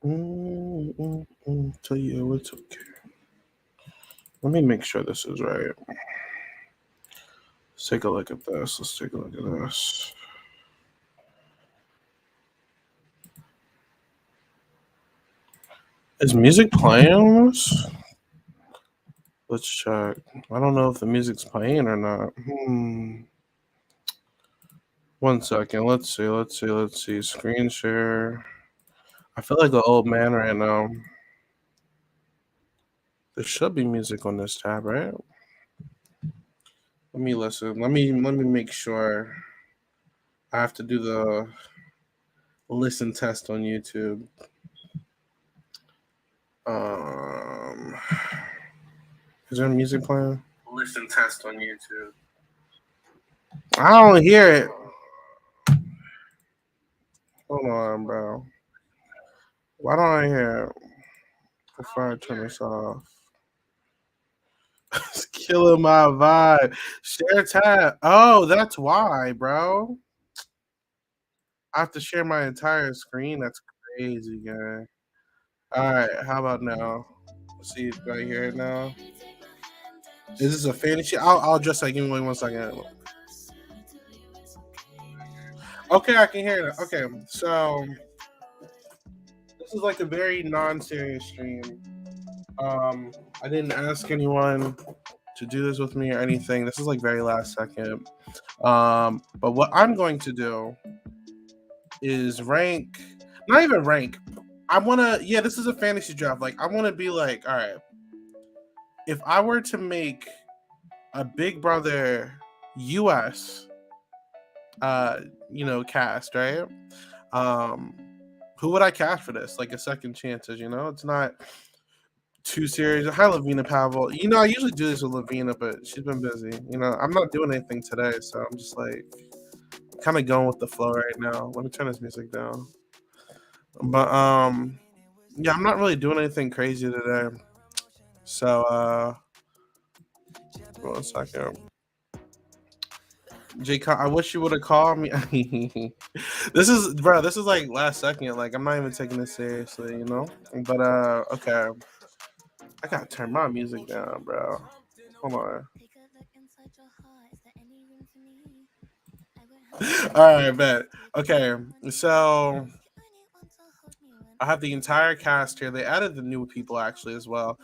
Tell you it's okay. Let me make sure this is right. Let's take a look at this. Let's take a look at this. Is music playing on this? Let's check. I don't know if the music's playing or not. 1 second. Let's see. Let's see. Let's see. Screen share. I feel like an old man right now. There should be music on this tab, right? Let me listen. Let me make sure. I have to do the listen test on YouTube. Um, is there music playing? Listen test on YouTube. I don't hear it. Hold on, bro. Why don't I hear it? Before I turn this off. It's killing my vibe. Share tab. Oh, that's why, bro. I have to share my entire screen. That's crazy, guy. All right, how about now? Let's see, do I hear it now? Is this a fantasy? I'll adjust that. Give me 1 second. Okay, I can hear it. Okay, so this is like a very non-serious stream. I didn't ask anyone to do this with me or anything. This is like very last second. But what I'm going to do is rank, not even rank. I want to, yeah, this is a fantasy draft. Like, I want to be like, all right, if I were to make a Big Brother US, cast, right? Um, who would I cast for this? Like a second chances, it's not too serious. Hi, Lavina Pavel. I usually do this with Lavina, but she's been busy. I'm not doing anything today, so I'm just like kind of going with the flow right now. Let me turn this music down. But yeah, I'm not really doing anything crazy today. So 1 second. Jake, I wish you would have called me. This is, bro. This is like last second. Like, I'm not even taking this seriously. But okay. I gotta turn my music down, bro. Hold on. All right, bet. Okay, so I have the entire cast here. They added the new people actually as well.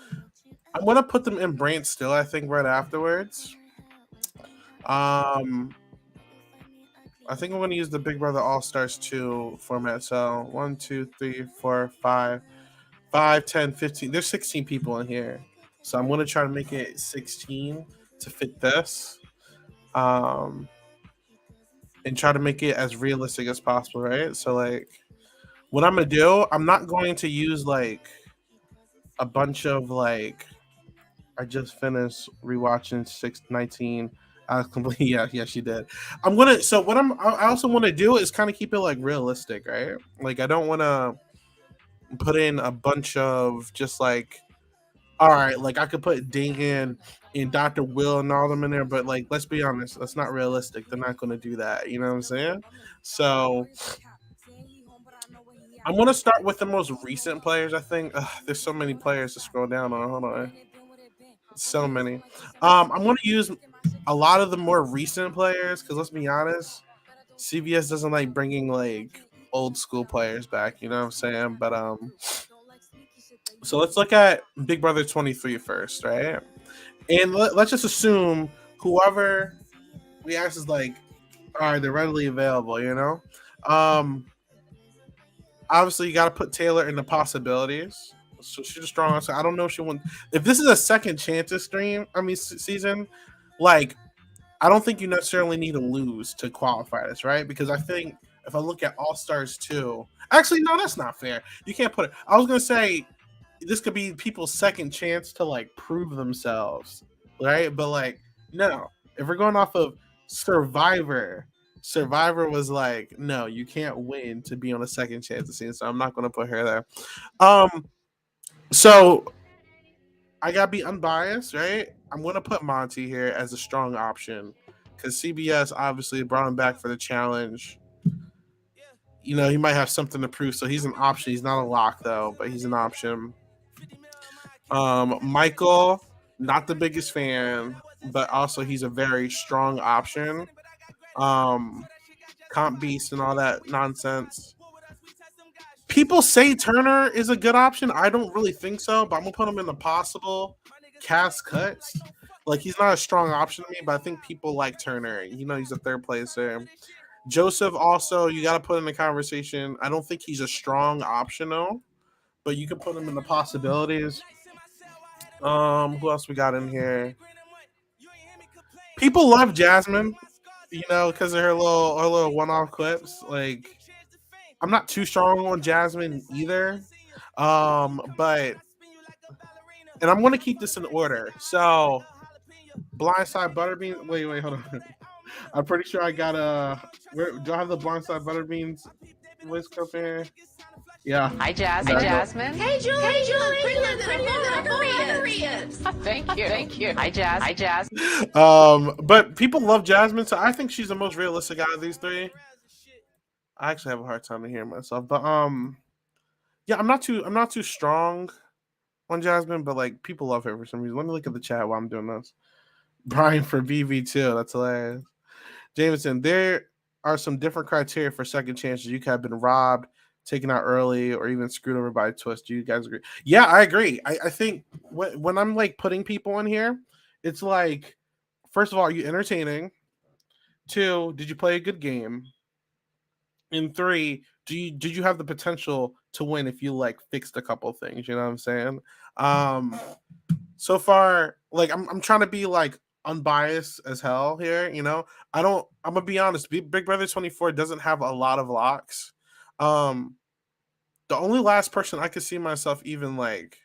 I'm gonna put them in Brant still. I think right afterwards. I think I'm gonna use the Big Brother All Stars 2 format. So 1, 2, 3, 4, 5, 5, 10, 15. There's 16 people in here, so I'm gonna try to make it 16 to fit this. And try to make it as realistic as possible, right? So like what I'm gonna do, I'm not going to use like a bunch of like I just finished rewatching 619. I completely yeah, she did. I'm gonna so what I also want to do is kind of keep it like realistic, right? Like I don't want to put in a bunch of just like all right, like I could put Dingan and Dr. Will and all them in there, but like let's be honest, that's not realistic. They're not gonna do that. You know what I'm saying? So I'm gonna start with the most recent players. I think there's so many players to scroll down on. Hold on, so many. I'm gonna use a lot of the more recent players because let's be honest, CBS doesn't like bringing like old school players back. You know what I'm saying? But so let's look at Big Brother 23 first, right? And let's just assume whoever we ask is like, all right, they're readily available. Obviously you got to put Taylor in the possibilities. So she's a strong. So I don't know if she wants. If this is a second chances stream, season, like I don't think you necessarily need to lose to qualify this, right? Because I think if I look at All Stars 2, actually no, that's not fair. You can't put it. I was gonna say this could be people's second chance to like prove themselves, right? But like no, if we're going off of Survivor, Survivor was like, no, you can't win to be on a second chance to see. So I'm not gonna put her there. So I gotta be unbiased, right? I'm gonna put Monty here as a strong option because CBS obviously brought him back for the challenge. he might have something to prove. So he's an option. He's not a lock though, but he's an option. Michael, not the biggest fan, but also he's a very strong option. Comp beast and all that nonsense. People say Turner is a good option. I don't really think so, but I'm gonna put him in the possible cast cuts. Like he's not a strong option to me, but I think people like Turner. He's a third placer. Joseph also, you got to put in the conversation. I don't think he's a strong option though, but you can put him in the possibilities. Who else we got in here? People love Jasmine, because of her little one-off clips. Like, I'm not too strong on Jasmine either. But and I'm gonna keep this in order. So, Blindside Butterbean. Wait, hold on. I'm pretty sure I got do I have the Blindside Butterbeans voice clip in here? Yeah. Hi, Jasmine. Hey, Julie. Prettier than a boy. Thank you. Hi, Jazz. But people love Jasmine, so I think she's the most realistic out of these three. I actually have a hard time to hear myself, but yeah, I'm not too strong on Jasmine, but like people love her for some reason. Let me look at the chat while I'm doing this. Brian for BV2, that's hilarious. Jameson, there are some different criteria for second chances. You could have been robbed, taken out early, or even screwed over by a twist. Do you guys agree? Yeah, I agree. I think when I'm like putting people in here, it's like, first of all, are you entertaining? 2, did you play a good game? And 3, did you have the potential to win if you like fixed a couple things? You know what I'm saying? So far, like I'm trying to be like unbiased as hell here. I'm gonna be honest. Big Brother 24 doesn't have a lot of locks. The only last person I could see myself even like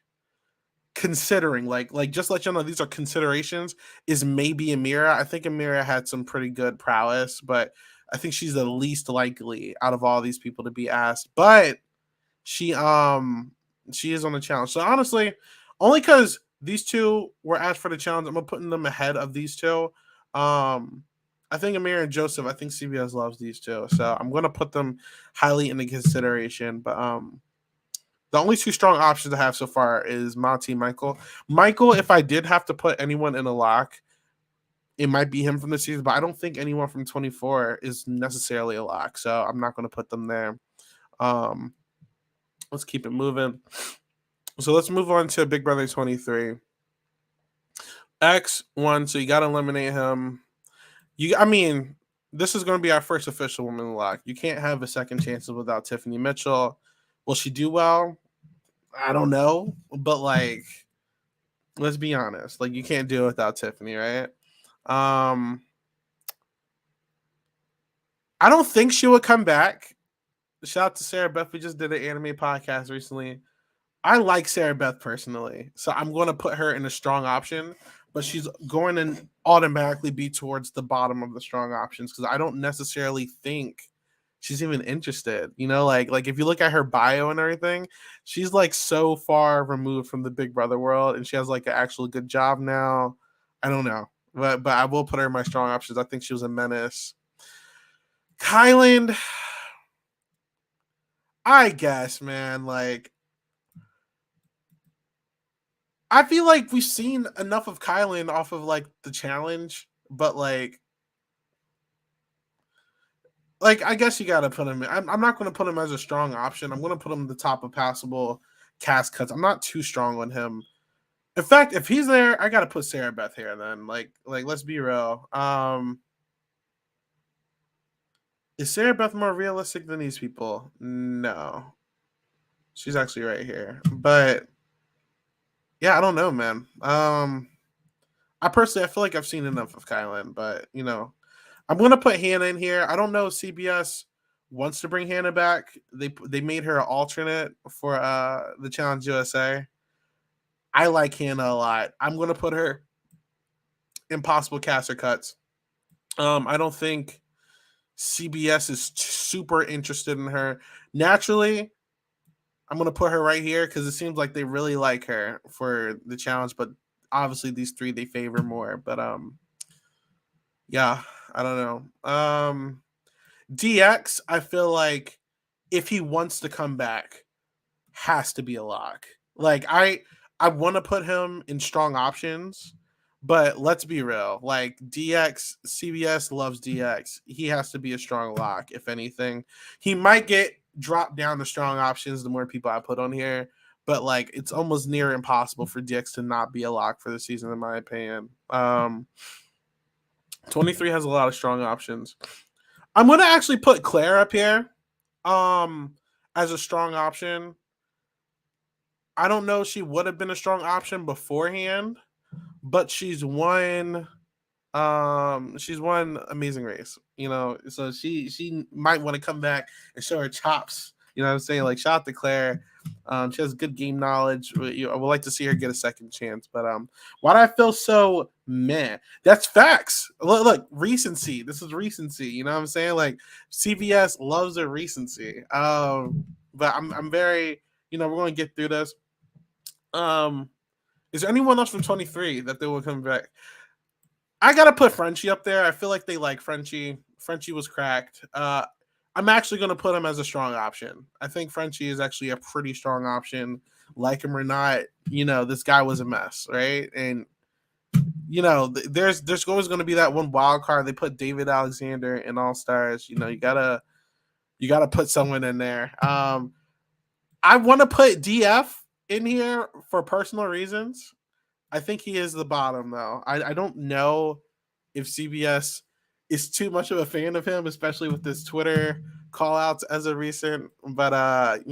considering, like just let you know these are considerations, is maybe Amira. I think Amira had some pretty good prowess, but I think she's the least likely out of all these people to be asked. But she is on the challenge. So honestly, only because these two were asked for the challenge, I'm putting them ahead of these two. I think Amir and Joseph, I think CBS loves these two, so I'm gonna put them highly into consideration. But the only two strong options I have so far is Monty, Michael. Michael, if I did have to put anyone in a lock, it might be him from the season, but I don't think anyone from 24 is necessarily a lock, so I'm not going to put them there. Let's keep it moving. So let's move on to Big Brother 23. X1, so you got to eliminate him. This is going to be our first official woman lock. You can't have a second chances without Tiffany Mitchell. Will she do well? I don't know, but like, let's be honest. Like, you can't do it without Tiffany, right? I don't think she would come back. Shout out to Sarah Beth. We just did an anime podcast recently. I like Sarah Beth personally, so I'm going to put her in a strong option, but she's going to automatically be towards the bottom of the strong options because I don't necessarily think she's even interested. Like if you look at her bio and everything, she's like so far removed from the Big Brother world, and she has like an actual good job now. I don't know, but I will put her in my strong options. I think she was a menace. Kyland, I guess, man, like, I feel like we've seen enough of Kylan off of like the challenge, but like I guess you gotta put him in. I'm not going to put him as a strong option. I'm going to put him at the top of passable cast cuts. I'm not too strong on him. In fact, if he's there, I got to put Sarah Beth here. Then, like let's be real. Is Sarah Beth more realistic than these people? No, she's actually right here, but. Yeah, I don't know, man. I personally, I feel like I've seen enough of Kylan, but I'm gonna put Hannah in here. I don't know if CBS wants to bring Hannah back. They made her an alternate for the Challenge USA. I like Hannah a lot. I'm gonna put her in possible caster cuts. I don't think CBS is super interested in her. Naturally, I'm going to put her right here because it seems like they really like her for the challenge, but obviously these three they favor more. But yeah, I don't know. DX, I feel like if he wants to come back, has to be a lock. Like I want to put him in strong options, but let's be real. Like DX, CBS loves DX. He has to be a strong lock. If anything, he might get dropped down to strong options the more people I put on here. But like, it's almost near impossible for DX to not be a lock for the season, in my opinion. 23 has a lot of strong options. I'm gonna actually put Claire up here, as a strong option. I don't know if she would have been a strong option beforehand, but she's won Amazing Race, so she might want to come back and show her chops. You know what I'm saying? Like, shout out to Claire. She has good game knowledge. I would like to see her get a second chance. But why do I feel so meh? That's facts. Look, recency. This is recency. You know what I'm saying? Like, CBS loves their recency. But I'm very, we're going to get through this. Is there anyone else from 23 that they will come back? I gotta put Frenchie up there. I feel like they like Frenchie. Frenchie was cracked. I'm actually gonna put him as a strong option. I think Frenchie is actually a pretty strong option. Like him or not, this guy was a mess, right? And there's always gonna be that one wild card. They put David Alexander in All Stars. You gotta put someone in there. I want to put DF in here for personal reasons. I think he is the bottom, though. I don't know if CBS is too much of a fan of him, especially with this Twitter call outs as of recent. But I'm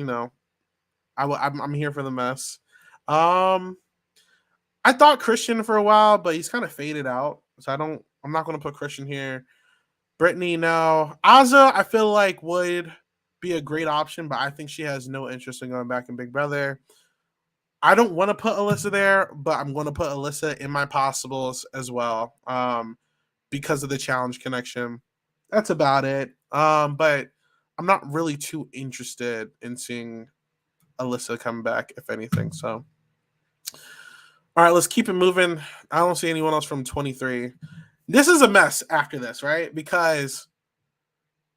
here for the mess. I thought Christian for a while, but he's kind of faded out. So I'm not gonna put Christian here. Brittany, no. Azah, I feel like would be a great option, but I think she has no interest in going back in Big Brother. I don't want to put Alyssa there, but I'm going to put Alyssa in my possibles as well, because of the challenge connection. That's about it. But I'm not really too interested in seeing Alyssa come back, if anything. So, all right, let's keep it moving. I don't see anyone else from 23. This is a mess after this, right? Because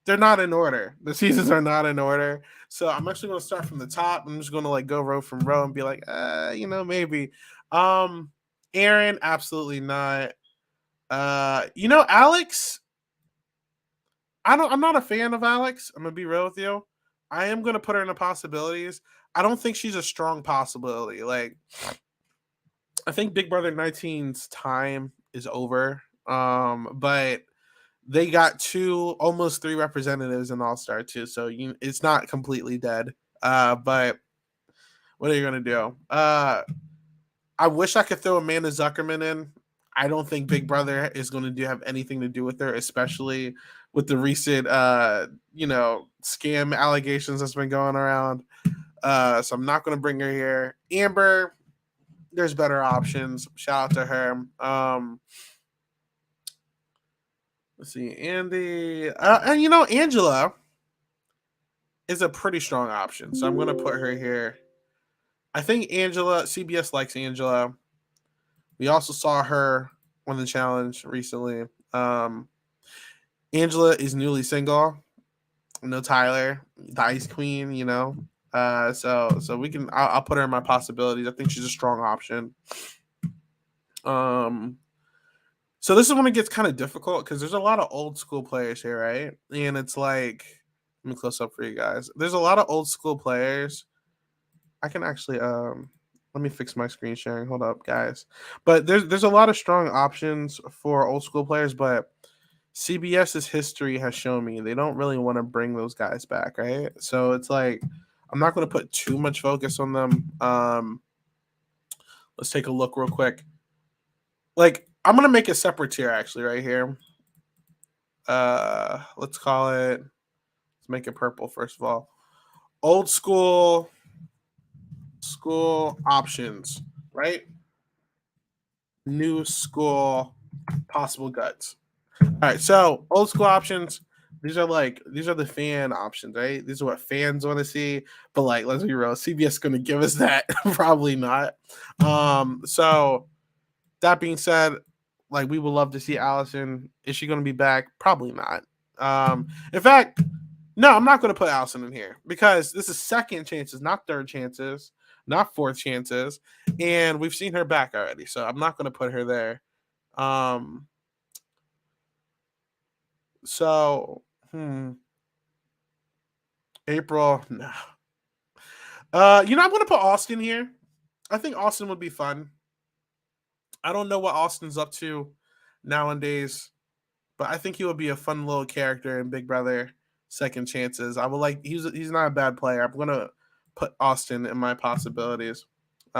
they're not in order. The seasons are not in order. So I'm actually going to start from the top. I'm just going to go row from row and be like, maybe. Aaron, absolutely not. Alex, I'm not a fan of Alex. I'm going to be real with you. I am going to put her in the possibilities. I don't think she's a strong possibility. Like, I think Big Brother 19's time is over. But they got almost 3 representatives in All-Star too, so it's not completely dead. But what are you gonna do? I wish I could throw Amanda Zuckerman in. I don't think Big Brother is going to have anything to do with her, especially with the recent, scam allegations that's been going around. So I'm not going to bring her here. Amber, there's better options. Shout out to her. Let's see, Andy. And Angela is a pretty strong option. So I'm going to put her here. I think CBS likes Angela. We also saw her win the challenge recently. Angela is newly single. No Tyler, the Ice Queen, So I'll put her in my possibilities. I think she's a strong option. So this is when it gets kind of difficult because there's a lot of old school players here, right? And it's like, let me close up for you guys. There's a lot of old school players. I can actually let me fix my screen sharing. Hold up, guys. But there's a lot of strong options for old school players, but CBS's history has shown me they don't really want to bring those guys back, right? So it's like I'm not going to put too much focus on them. Let's take a look real quick. Like, I'm going to make a separate tier actually right here. Let's call it, let's make it purple first of all. Old school options, right? New school possible guts. All right, so old school options, these are the fan options, right? These are what fans want to see. But like, let's be real, CBS is going to give us that? Probably not. So that being said, like, we would love to see Allison. Is she going to be back? Probably not. In fact, No, I'm not going to put Allison in here because this is second chances, not third chances, not fourth chances, and we've seen her back already, so I'm not going to put her there. Um, so April, no. I'm going to put Austin here. I think Austin would be fun. I don't know what Austin's up to nowadays, but I think he would be a fun little character in Big Brother Second Chances. I would like he's not a bad player. I'm gonna put Austin in my possibilities. Who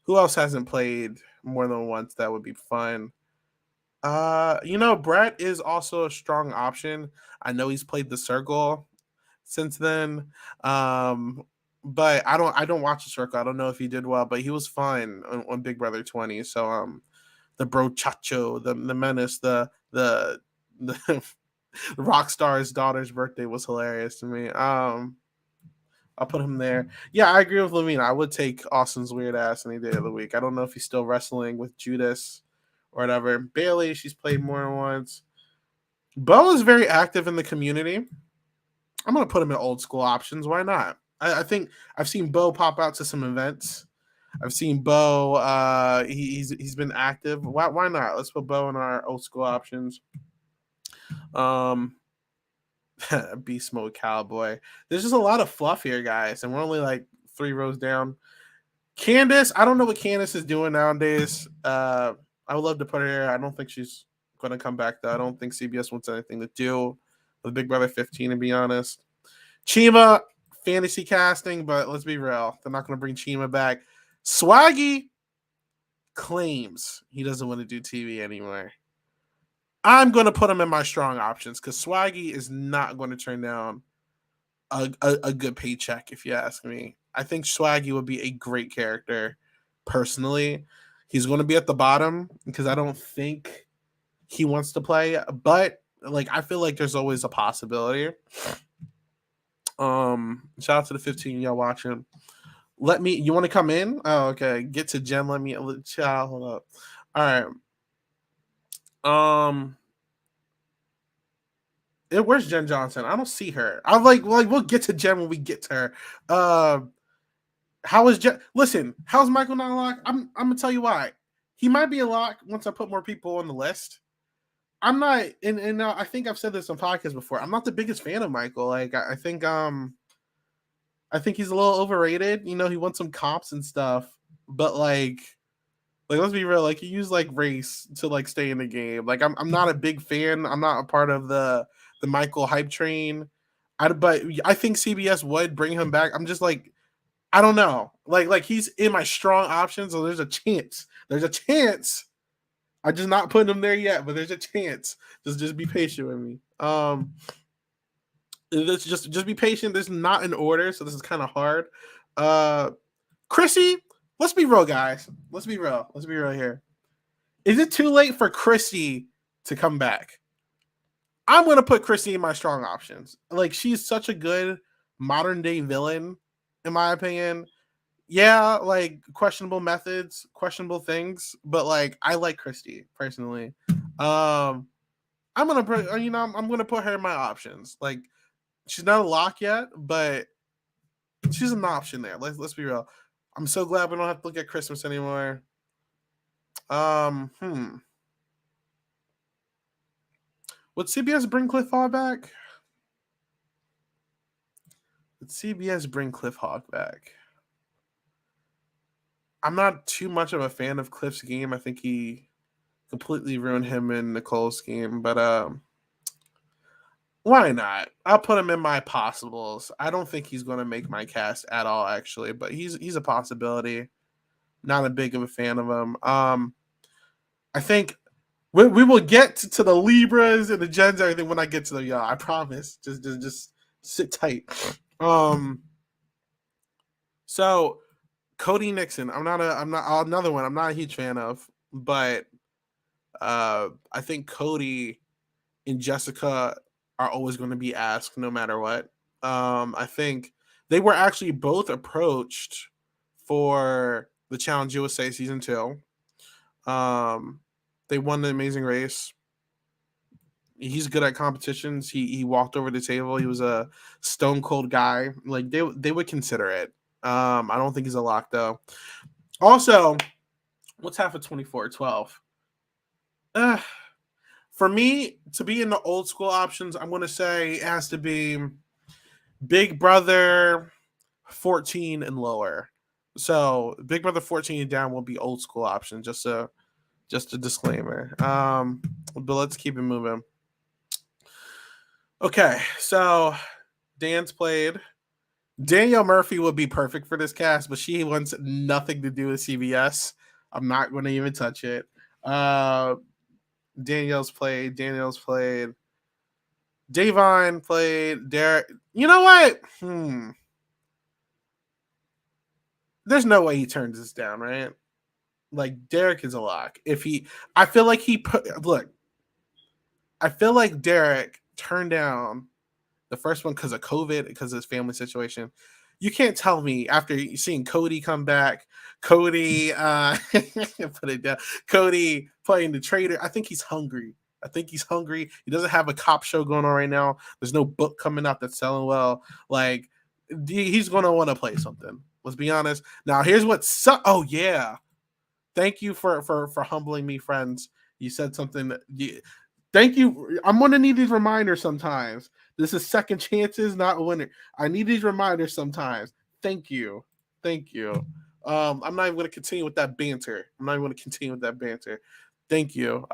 else hasn't played more than once that would be fun? Brett is also a strong option. I know he's played the circle since then. But I don't watch the circle. I don't know if he did well, but he was fun on Big Brother 20. So the brochacho, the menace, the rock star's daughter's birthday was hilarious to me. I'll put him there. Yeah, I agree with Lavina. I would take Austin's weird ass any day of the week. I don't know if he's still wrestling with Judas or whatever. Bailey, she's played more than once. Bo is very active in the community. I'm gonna put him in old school options. Why not? I think I've seen Bo pop out to some events. I've seen Bo. He's been active. Why not? Let's put Bo in our old school options. Beast Mode Cowboy. There's just a lot of fluff here, guys, and we're only like 3 rows down. Candace, I don't know what Candace is doing nowadays. I would love to put her here. I don't think she's going to come back, though. I don't think CBS wants anything to do with Big Brother 15, to be honest. Chima, fantasy casting, but let's be real. They're not going to bring Chima back. Swaggy claims he doesn't want to do TV anymore. I'm going to put him in my strong options because Swaggy is not going to turn down a good paycheck, if you ask me. I think Swaggy would be a great character, personally. He's going to be at the bottom because I don't think he wants to play, but I feel like there's always a possibility. Shout out to the 15 y'all watching. You want to come in? Oh, okay. Get to Jen. Child, hold up. All right. Where's Jen Johnson? I don't see her. I'm like we'll get to Jen when we get to her. How is Jen? Listen, how's Michael not a lock? I'm gonna tell you why. He might be a lock once I put more people on the list. I'm not, and I think I've said this on podcasts before. I'm not the biggest fan of Michael. I think he's a little overrated. He won some comps and stuff, but let's be real. He used race to stay in the game. I'm not a big fan. I'm not a part of the Michael hype train. But I think CBS would bring him back. I'm just I don't know. He's in my strong options, so there's a chance. There's a chance. I'm just not putting him there yet, but there's a chance. Just be patient with me. Just be patient. This is not in order, so this is kind of hard. Chrissy, let's be real, guys. Let's be real here. Is it too late for Chrissy to come back? I'm going to put Chrissy in my strong options. She's such a good modern day villain, in my opinion. Yeah, questionable methods, questionable things, but I like Christy personally. I'm gonna put I'm gonna put her in my options. She's not a lock yet, but she's an option there. Let's be real. I'm so glad we don't have to look at Christmas anymore. Would CBS bring Cliff Hogg back? Would CBS bring Cliff Hogg back? I'm not too much of a fan of Cliff's game. I think he completely ruined him in Nicole's game, but why not? I'll put him in my possibles. I don't think he's going to make my cast at all, actually, but he's a possibility. Not a big of a fan of him. I think we will get to the Libras and the Gens, everything when I get to them, y'all. I promise. Just sit tight. So Cody Nixon, I'm not another one I'm not a huge fan of, but I think Cody and Jessica are always going to be asked no matter what. I think they were actually both approached for the Challenge USA season 2. They won the Amazing Race. He's good at competitions. He walked over the table. He was a stone cold guy. Like they would consider it. I don't think he's a lock though. Also, what's half of 24? 12. For me to be in the old school options, I'm gonna say it has to be Big Brother 14 and lower. So Big Brother 14 and down will be old school option. Just a disclaimer. But let's keep it moving. Okay, so Dan's played. Danielle Murphy would be perfect for this cast, but she wants nothing to do with CBS. I'm not going to even touch it. Danielle's played. Davon played. Derek. You know what? There's no way he turns this down, right? Like Derek is a lock. I feel like I feel like Derek turned down the first one because of COVID, because of his family situation. You can't tell me after seeing Cody come back, Cody put it down, Cody playing the traitor. I think he's hungry. He doesn't have a cop show going on right now. There's no book coming out that's selling well. Like he's gonna want to play something. Let's be honest. Now here's what. Oh yeah, thank you for humbling me, friends. You said something. Thank you. I'm gonna need these reminders sometimes. This is second chances, not winner. I need these reminders sometimes. Thank you. I'm not even gonna continue with that banter. Thank you.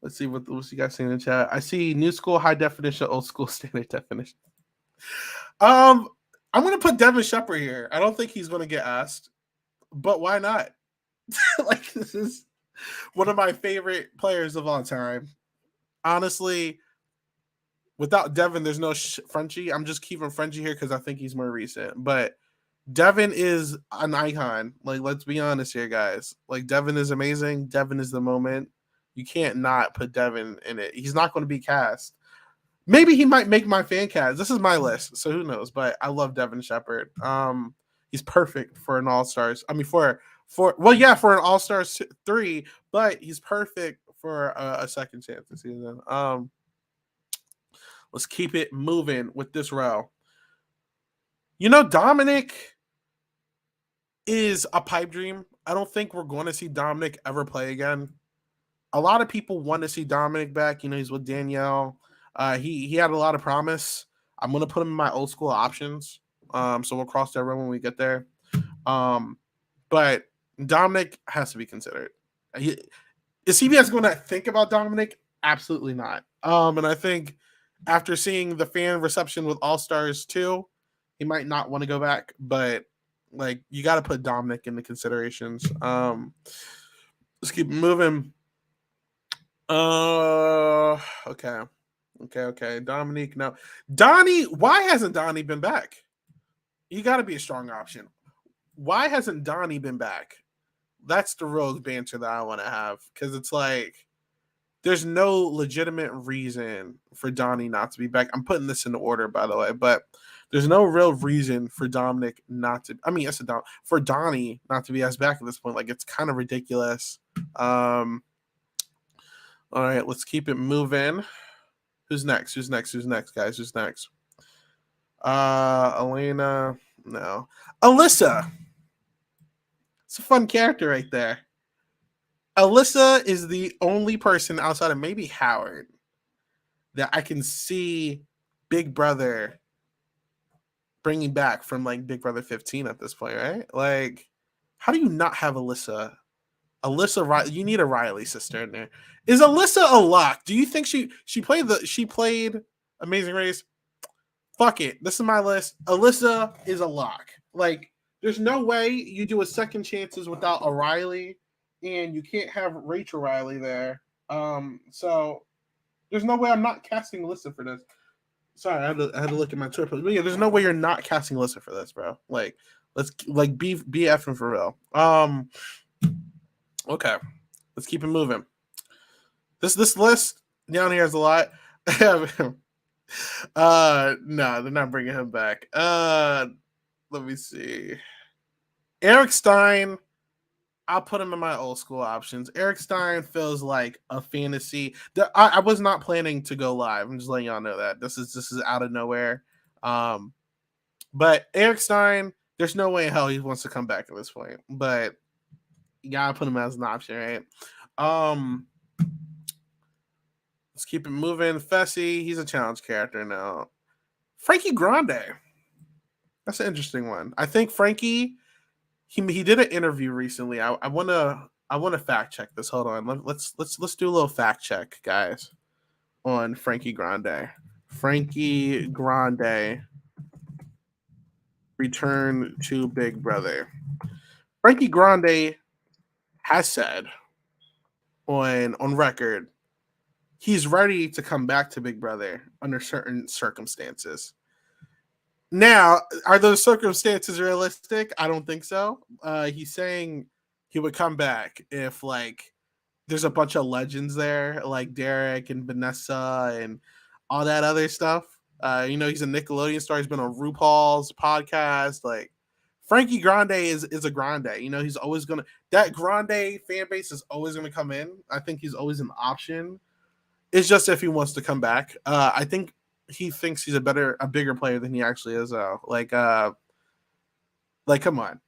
Let's see what you guys see in the chat. I see new school, high definition, old school, standard definition. I'm gonna put Devin Shepard here. I don't think he's gonna get asked, but why not? Like this is one of my favorite players of all time. Honestly, without Devin, there's no Frenchie. I'm just keeping Frenchie here because I think he's more recent. But Devin is an icon. Like, let's be honest here, guys. Like, Devin is amazing. Devin is the moment. You can't not put Devin in it. He's not going to be cast. Maybe he might make my fan cast. This is my list, so who knows? But I love Devin Shepard. He's perfect for an All-Stars. I mean, for an All-Stars 3, but he's perfect for a second chance this season. Let's keep it moving with this row. You know, Dominic is a pipe dream. I don't think we're going to see Dominic ever play again. A lot of people want to see Dominic back. You know, he's with Danielle. He had a lot of promise. I'm going to put him in my old school options. So we'll cross that road when we get there. But Dominic has to be considered. Is CBS going to think about Dominic? Absolutely not. And I think after seeing the fan reception with All Stars 2, he might not want to go back. But like, you got to put Dominic in the considerations. Let's keep moving. Okay. Dominique, no. Donnie, why hasn't Donnie been back? You got to be a strong option. Why hasn't Donnie been back? That's the real banter that I want to have, because it's like there's no legitimate reason for Donnie not to be back. I'm putting this in order, by the way, but there's no real reason for Dominic not to. I mean, for Donnie not to be asked back at this point. Like, it's kind of ridiculous. All right, let's keep it moving. Who's next, guys? Who's next? Elena, no. Alyssa. It's a fun character right there. Alyssa is the only person outside of maybe Howard that I can see Big Brother bringing back from like Big Brother 15 at this point, right? Like, how do you not have Alyssa? You need a Riley sister in there. Is Alyssa a lock? Do you think she played Amazing Race? Fuck it. This is my list. Alyssa is a lock. Like, there's no way you do a second chances without a Riley, and you can't have Rachel Riley there. So there's no way I'm not casting Alyssa for this. Sorry, I had to look at my Twitter. But yeah, there's no way you're not casting Alyssa for this, bro. Like, let's be effing for real. Okay, let's keep it moving. This list down here is a lot. No, they're not bringing him back. Let me see. Eric Stein I'll put him in my old school options. Eric Stein feels like a fantasy. I was not planning to go live. I'm just letting y'all know that this is out of nowhere. But Eric Stein, there's no way in hell he wants to come back at this point. But you gotta put him as an option, right? Let's keep it moving. Fessy, he's a challenge character now. Frankie Grande. That's an interesting one. I think Frankie, he did an interview recently. I wanna fact check this. Hold on. Let's do a little fact check, guys, on Frankie Grande. Frankie Grande return to Big Brother. Frankie Grande has said on record he's ready to come back to Big Brother under certain circumstances. Now, are those circumstances realistic? I don't think so. He's saying he would come back if like there's a bunch of legends there, like Derek and Vanessa and all that other stuff. He's a Nickelodeon star. He's been on RuPaul's podcast. Like Frankie Grande is a Grande. He's always gonna that Grande fan base is always gonna come in. I think he's always an option. It's just if he wants to come back. I think he thinks he's a bigger player than he actually is. Though, like come on,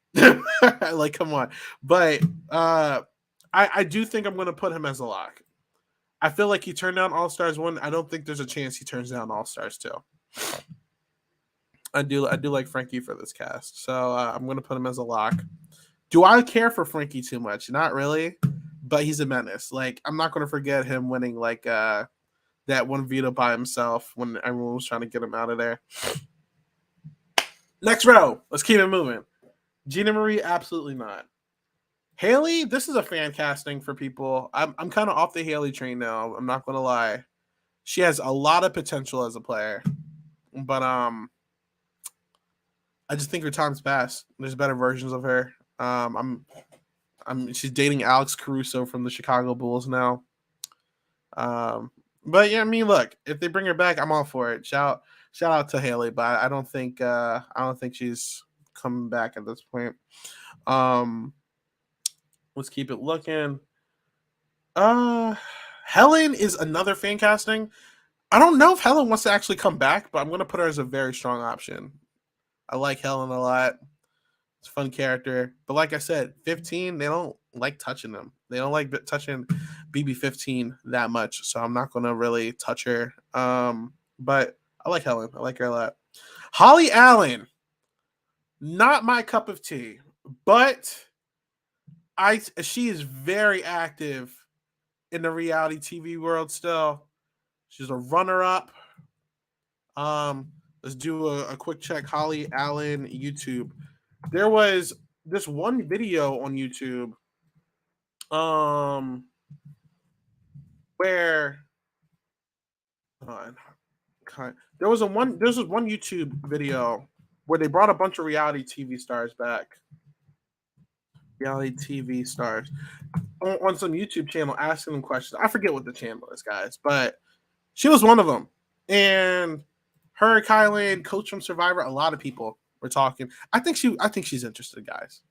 like come on. But I do think I'm gonna put him as a lock. I feel like he turned down All Stars 1. I don't think there's a chance he turns down All Stars 2. I do like Frankie for this cast, so I'm gonna put him as a lock. Do I care for Frankie too much? Not really, but he's a menace. Like I'm not gonna forget him winning like that one veto by himself when everyone was trying to get him out of there. Next row, let's keep it moving. Gina Marie, absolutely not. Haley, this is a fan casting for people. I'm kind of off the Haley train now. I'm not gonna lie. She has a lot of potential as a player, but I just think her time's passed. There's better versions of her. She's dating Alex Caruso from the Chicago Bulls now. But yeah, I mean, look, if they bring her back, I'm all for it. Shout out to Haley, but I don't think she's coming back at this point. Let's keep it looking. Helen is another fan casting. I don't know if Helen wants to actually come back, but I'm going to put her as a very strong option. I like Helen a lot. It's a fun character. But like I said, 15, they don't like touching them. They don't like touching BB15 that much, so I'm not going to really touch her. But I like Helen. I like her a lot. Holly Allen, not my cup of tea, but she is very active in the reality TV world still. She's a runner-up. Let's do a quick check. Holly Allen YouTube. There was this one video on YouTube where there was one YouTube video where they brought a bunch of reality TV stars back. Reality TV stars on some YouTube channel asking them questions. I forget what the channel is, guys, but she was one of them. And her, Kylan, Coach from Survivor, a lot of people were talking. I think she's interested, guys.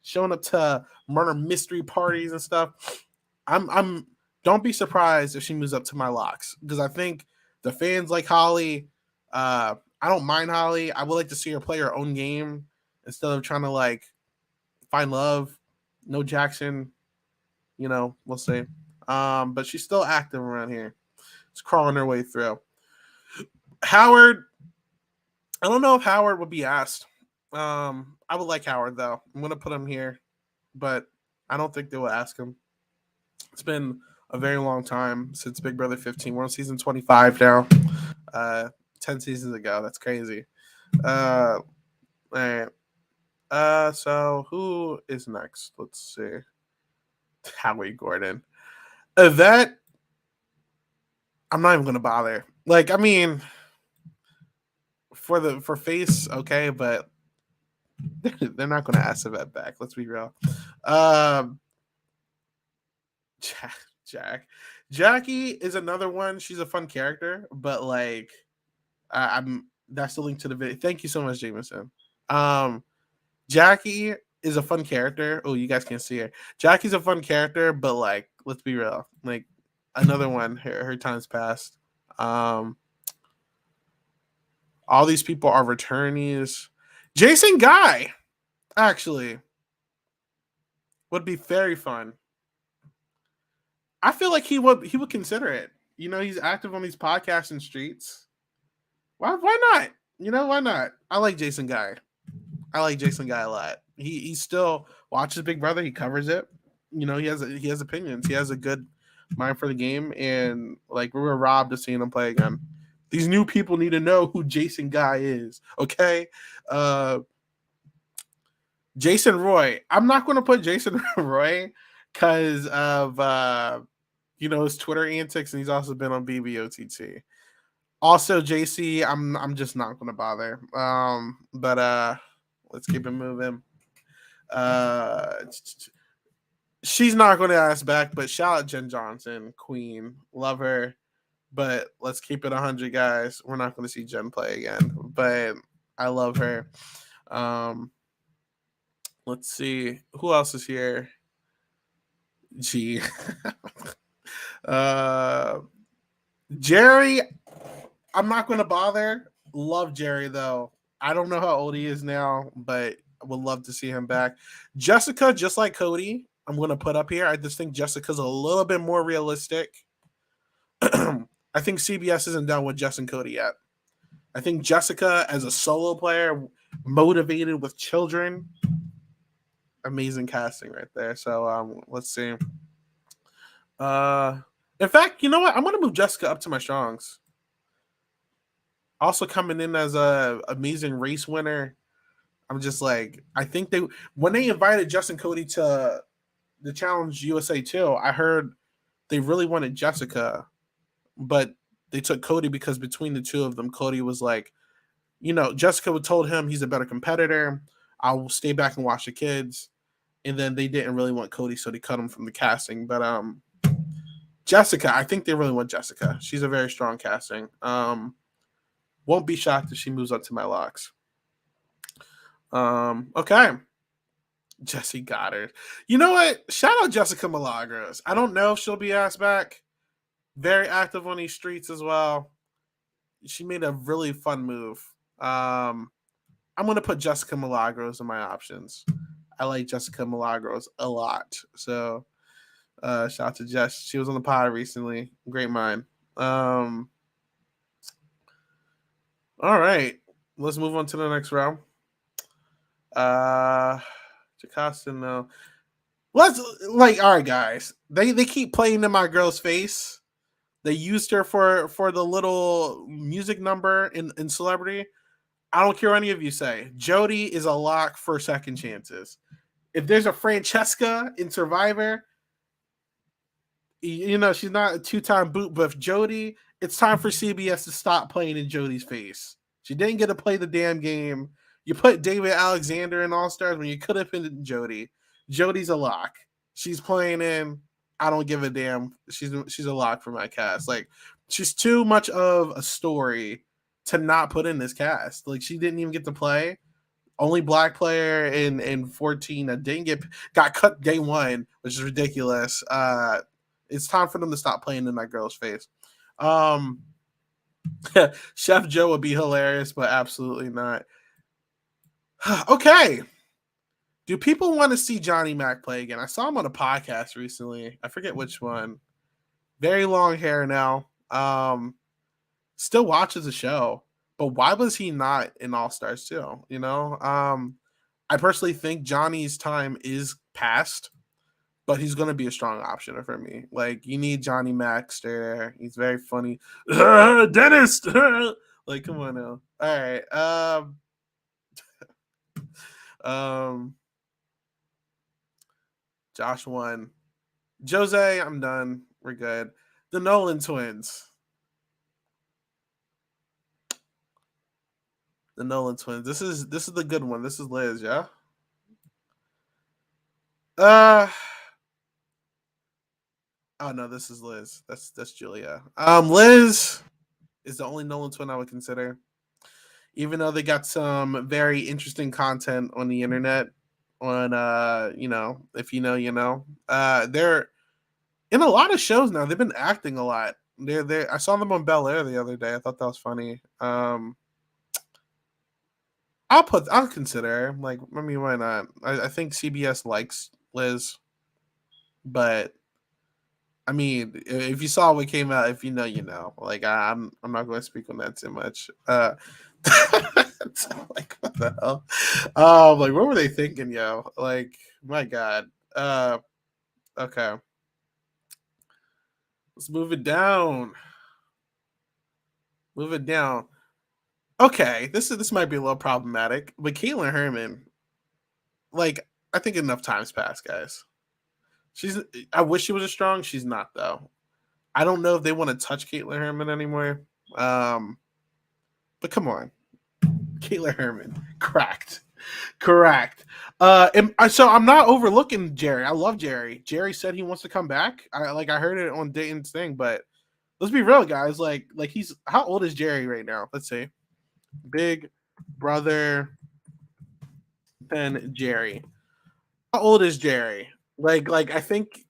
Showing up to murder mystery parties and stuff. Don't be surprised if she moves up to my locks, because I think the fans like Holly. I don't mind Holly. I would like to see her play her own game instead of trying to like find love. No Jackson, we'll see. But she's still active around here. It's crawling her way through. Howard, I don't know if Howard would be asked. I would like Howard though. I'm gonna put him here, but I don't think they will ask him. It's been a very long time since Big Brother 15. We're on season 25 now. 10 seasons ago. That's crazy. All right. So who is next? Let's see. Howie Gordon. That I'm not even gonna bother. Like, I mean, for face, okay, but they're not gonna ask Yvette back. Let's be real. Jackie is another one. She's a fun character, but like, that's the link to the video. Thank you so much, Jameson. Jackie, is a fun character. Oh, you guys can't see her. Jackie's a fun character, but like, let's be real. Like, another one. Her time's passed. All these people are returnees. Jason Guy, actually, would be very fun. I feel like he would consider it. You know, he's active on these podcasts and streets. Why not? You know, why not? I like Jason Guy. I like Jason Guy a lot. He still watches Big Brother. He covers it. You know, he has opinions. He has a good mind for the game, and like we were robbed of seeing him play again. These new people need to know who Jason Guy is. Okay, Jason Roy. I'm not going to put Jason Roy because of his Twitter antics, and he's also been on BBOTT. Also, JC, I'm just not going to bother. But let's keep it moving. She's not going to ask back, but shout out Jen Johnson, Queen, love her. But let's keep it 100, guys. We're not going to see Jen play again, but I love her. Let's see who else is here. G. Jerry. I'm not going to bother. Love Jerry though. I don't know how old he is now, but I would love to see him back. Jessica, just like Cody, I'm going to put up here. I just think Jessica's a little bit more realistic. I think CBS isn't done with Jess and Cody yet. I think Jessica, as a solo player, motivated with children, amazing casting right there. So let's see. In fact, you know what? I'm going to move Jessica up to my strongs. Also coming in as a amazing race winner. I'm just like, I think when they invited Jess and Cody to the Challenge USA 2, I heard they really wanted Jessica, but they took Cody because between the two of them, Cody was like, Jessica told him he's a better competitor. I'll stay back and watch the kids. And then they didn't really want Cody, so they cut him from the casting. But Jessica, I think they really want Jessica. She's a very strong casting. Won't be shocked if she moves up to my locks. Okay. Jesse Goddard. You know what? Shout out Jessica Milagros. I don't know if she'll be asked back. Very active on these streets as well. She made a really fun move. I'm going to put Jessica Milagros in my options. I like Jessica Milagros a lot. So shout out to Jess. She was on the pod recently. Great mind. All right. Let's move on to the next round. Jocasta, no. All right, guys. They keep playing in my girl's face. They used her for the little music number in Celebrity. I don't care what any of you say. Jody is a lock for second chances. If there's a Francesca in Survivor, she's not a two-time boot, but if Jody, it's time for CBS to stop playing in Jody's face. She didn't get to play the damn game. You put David Alexander in All-Stars when you could have been Jody. Jody's a lock. She's playing in. I don't give a damn. She's a lock for my cast. Like, she's too much of a story to not put in this cast. Like, she didn't even get to play. Only black player in 14 that got cut day one, which is ridiculous. It's time for them to stop playing in that girl's face. Chef Joe would be hilarious, but absolutely not. Okay. Do people want to see Johnny Mac play again? I saw him on a podcast recently. I forget which one. Very long hair now. Still watches the show. But why was he not in All-Stars 2? I personally think Johnny's time is past, but he's going to be a strong option for me. Like, you need Johnny Mac there. He's very funny. Dennis! Like, come on now. All right. Josh won. Jose, I'm done. We're good. The Nolan twins. The Nolan twins. This is the good one. This is Liz, yeah? Oh no, this is Liz. That's Julia. Liz is the only Nolan twin I would consider. Even though they got some very interesting content on the internet, on if you know, you know. They're in a lot of shows now. They've been acting a lot. They I saw them on Bel Air the other day. I thought that was funny. I'll consider. Like, I mean, why not? I think CBS likes Liz, but I mean, if you saw what came out, if you know, you know. Like, I'm not going to speak on that too much. Like, what the hell? Like, what were they thinking, yo? Like, my God. Okay, let's move it down. Move it down. Okay, this might be a little problematic, but Caitlin Herman, like, I think enough time's passed, guys. She's. I wish she was as strong. She's not though. I don't know if they want to touch Caitlin Herman anymore. But come on, Caitlin Herman, cracked, correct. So I'm not overlooking Jerry. I love Jerry. Jerry said he wants to come back. I heard it on Dayton's thing, but let's be real, guys. Like he's how old is Jerry right now? Let's see. Big brother and Jerry. How old is Jerry? Like I think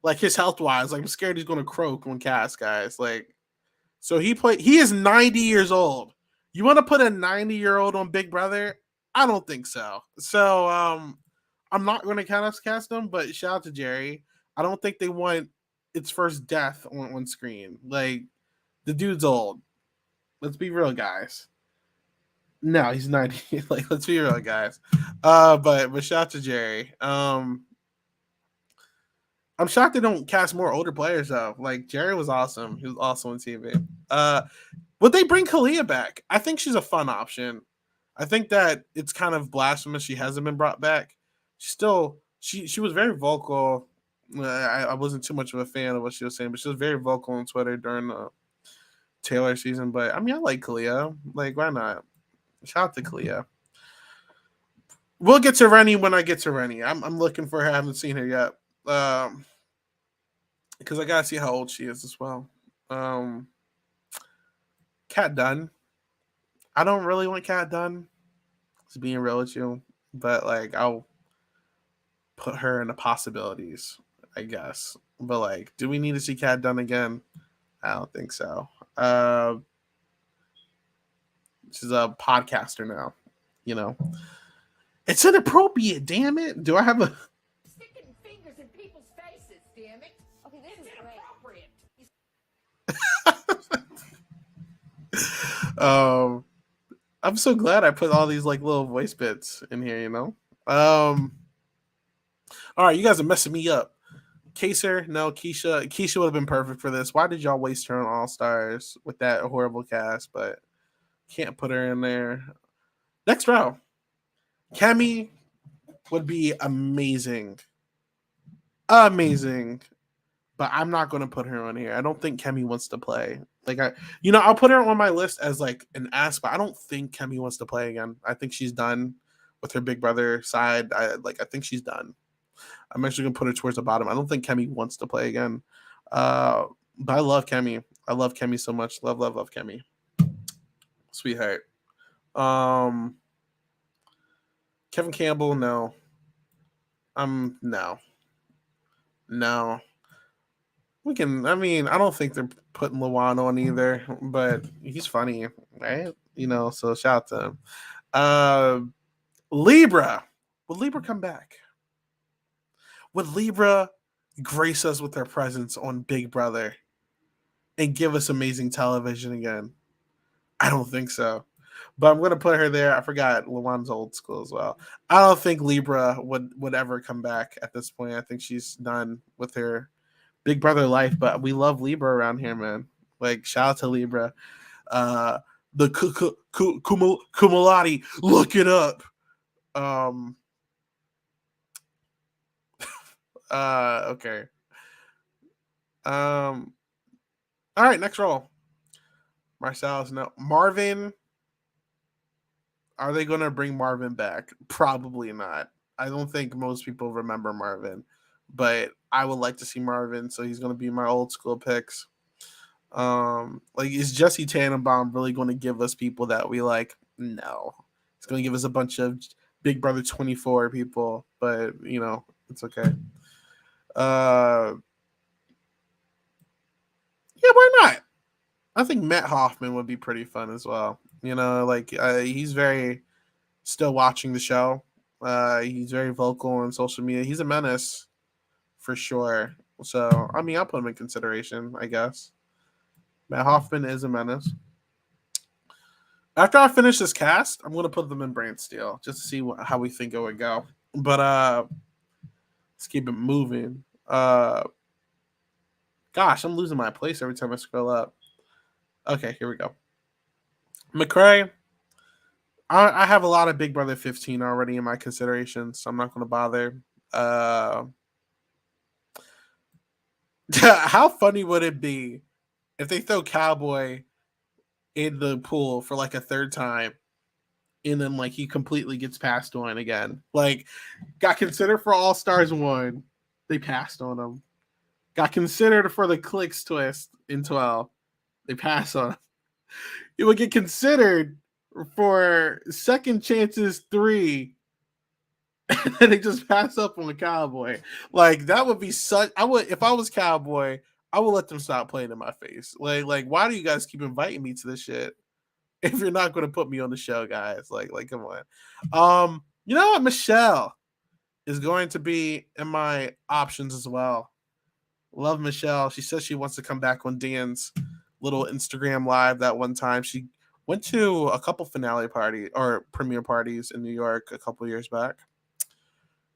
like his health wise, like I'm scared he's gonna croak on cast, guys. Like so he is 90 years old. You want to put a 90-year-old on Big Brother? I don't think so. So I'm not gonna cast him, but shout out to Jerry. I don't think they want its first death on screen. Like the dude's old. Let's be real, guys. No, he's 90. Like, let's be real, guys. But shout out to Jerry. I'm shocked they don't cast more older players though. Like Jerry was awesome. He was awesome on TV. Would they bring Kalia back? I think she's a fun option. I think that it's kind of blasphemous she hasn't been brought back. She was very vocal. I wasn't too much of a fan of what she was saying, but she was very vocal on Twitter during the Taylor season. But I mean, I like Kalia. Like, why not? Shout out to Kalia. We'll get to Rennie when I get to Rennie. I'm looking for her. I haven't seen her yet. Because I gotta see how old she is as well. Kat Dunn. I don't really want Kat Dunn. Just being real with you, but like I'll put her in the possibilities, I guess. But like, do we need to see Kat Dunn again? I don't think so. She's a podcaster now. You know, it's inappropriate. Damn it! Do I have a? Sticking fingers in people's faces, damn it. Okay, this is inappropriate. I'm so glad I put all these like little voice bits in here, you know. All right, you guys are messing me up. Kaser, no, Keisha would have been perfect for this. Why did y'all waste her on All Stars with that horrible cast? But can't put her in there. Next row, Kemi would be amazing, amazing. But I'm not going to put her on here. I don't think Kemi wants to play. Like I'll put her on my list as like an ass, but I don't think Kemi wants to play again. I think she's done with her Big Brother side. I think she's done. I'm actually gonna put her towards the bottom. I don't think Kemi wants to play again. But I love Kemi. I love Kemi so much. Love Kemi. Sweetheart. Kevin Campbell, no. No. We can. I mean, I don't think they're putting Luan on either, but he's funny, right? You know, so shout out to him. Libra. Would Libra come back? Would Libra grace us with her presence on Big Brother and give us amazing television again? I don't think so. But I'm going to put her there. I forgot Luan's old school as well. I don't think Libra would ever come back at this point. I think she's done with her Big Brother life, but we love Libra around here, man. Like, shout out to Libra. The Kumulati, look it up. Okay. All right, next roll. Marcellus, no. Marvin. Are they going to bring Marvin back? Probably not. I don't think most people remember Marvin, but I would like to see Marvin, so he's going to be my old school picks. Like, is Jesse Tannenbaum really going to give us people that we like? No. He's going to give us a bunch of Big Brother 24 people, but you know, it's okay. Yeah, why not? I think Matt Hoffman would be pretty fun as well. You know, like he's very still watching the show. He's very vocal on social media. He's a menace for sure. So I mean, I'll put him in consideration, I guess. Matt Hoffman is a menace. After I finish this cast, I'm gonna put them in Brand Steel just to see how we think it would go. But let's keep it moving. Gosh, I'm losing my place every time I scroll up. Okay, here we go. McCray. I have a lot of Big Brother 15 already in my consideration, so I'm not going to bother. How funny would it be if they throw Cowboy in the pool for like a third time, and then like he completely gets passed on again? Like, got considered for All Stars 1, they passed on him. Got considered for the Clicks twist in 12, they passed on him. He would get considered for Second Chances 3, and then they just pass up on the Cowboy. Like, that would be such. I would, if I was Cowboy, I would let them stop playing in my face. Like, why do you guys keep inviting me to this shit if you're not going to put me on the show, guys? Like, come on. You know what? Michelle is going to be in my options as well. Love Michelle. She says she wants to come back on Dan's little Instagram live that one time. She went to a couple finale party or premiere parties in New York a couple years back.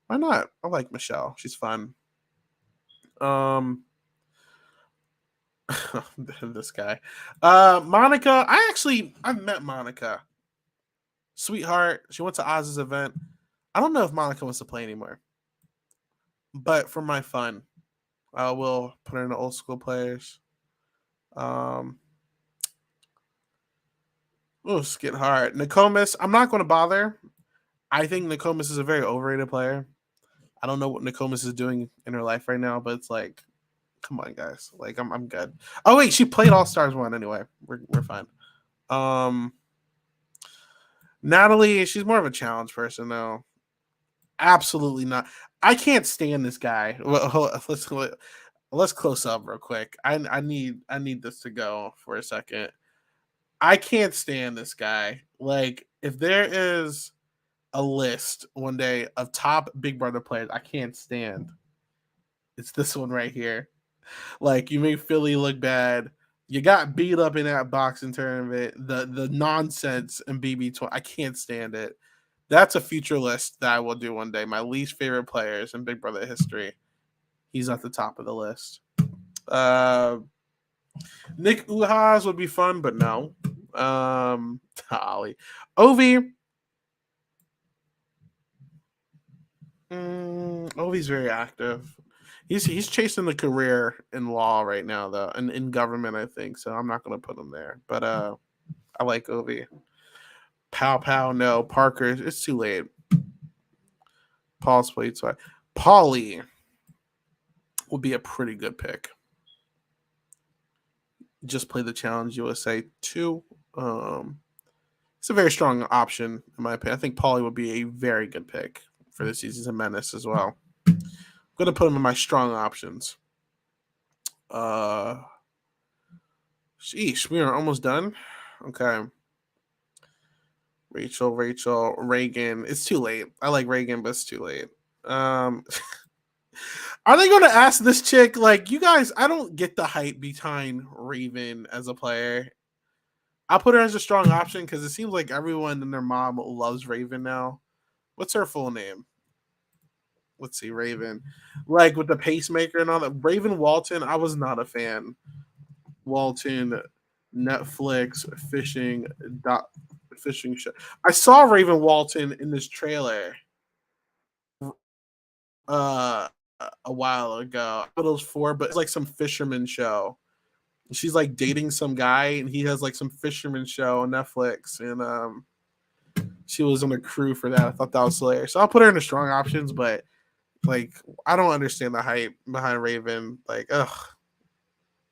Why not? I like Michelle. She's fun. This guy. Monica. I've met Monica. Sweetheart. She went to Oz's event. I don't know if Monica wants to play anymore. But for my fun, I will put her in the old school players. It's getting hard. Nokomis, I'm not going to bother. I think Nokomis is a very overrated player. I don't know what Nokomis is doing in her life right now, but it's like, come on, guys. Like, I'm good. Oh wait, she played All Stars 1 anyway. We're fine. Natalie, she's more of a challenge person though. Absolutely not. I can't stand this guy. Well, let's close up real quick. I need this to go for a second. I can't stand this guy. Like, if there is a list one day of top Big Brother players I can't stand, it's this one right here. Like, you made Philly look bad. You got beat up in that boxing tournament. The nonsense in BB20. I can't stand it. That's a future list that I will do one day. My least favorite players in Big Brother history. He's at the top of the list. Nick Uhas would be fun, but no. Ollie. Ovi. Ovi's very active. He's chasing the career in law right now, though, and in government, I think. So I'm not going to put him there. But I like Ovi. Pow, no. Parker, it's too late. Paul's played twice. Paulie would be a pretty good pick. Just play the Challenge USA 2. It's a very strong option, in my opinion. I think Paulie would be a very good pick for this season. He's a menace as well. I'm going to put him in my strong options. Sheesh, we are almost done. Okay. Rachel, Reagan. It's too late. I like Reagan, but it's too late. Are they going to ask this chick, like, you guys, I don't get the hype behind Raven as a player. I'll put her as a strong option because it seems like everyone and their mom loves Raven now. What's her full name? Let's see, Raven. Like, with the pacemaker and all that. Raven Walton, I was not a fan. Walton, Netflix, fishing show. I saw Raven Walton in this trailer a while ago. What it was for, but it's like some fisherman show. She's like dating some guy, and he has like some fisherman show on Netflix, and she was on a crew for that. I thought that was hilarious. So I'll put her in the strong options, but like, I don't understand the hype behind Raven. Like, ugh.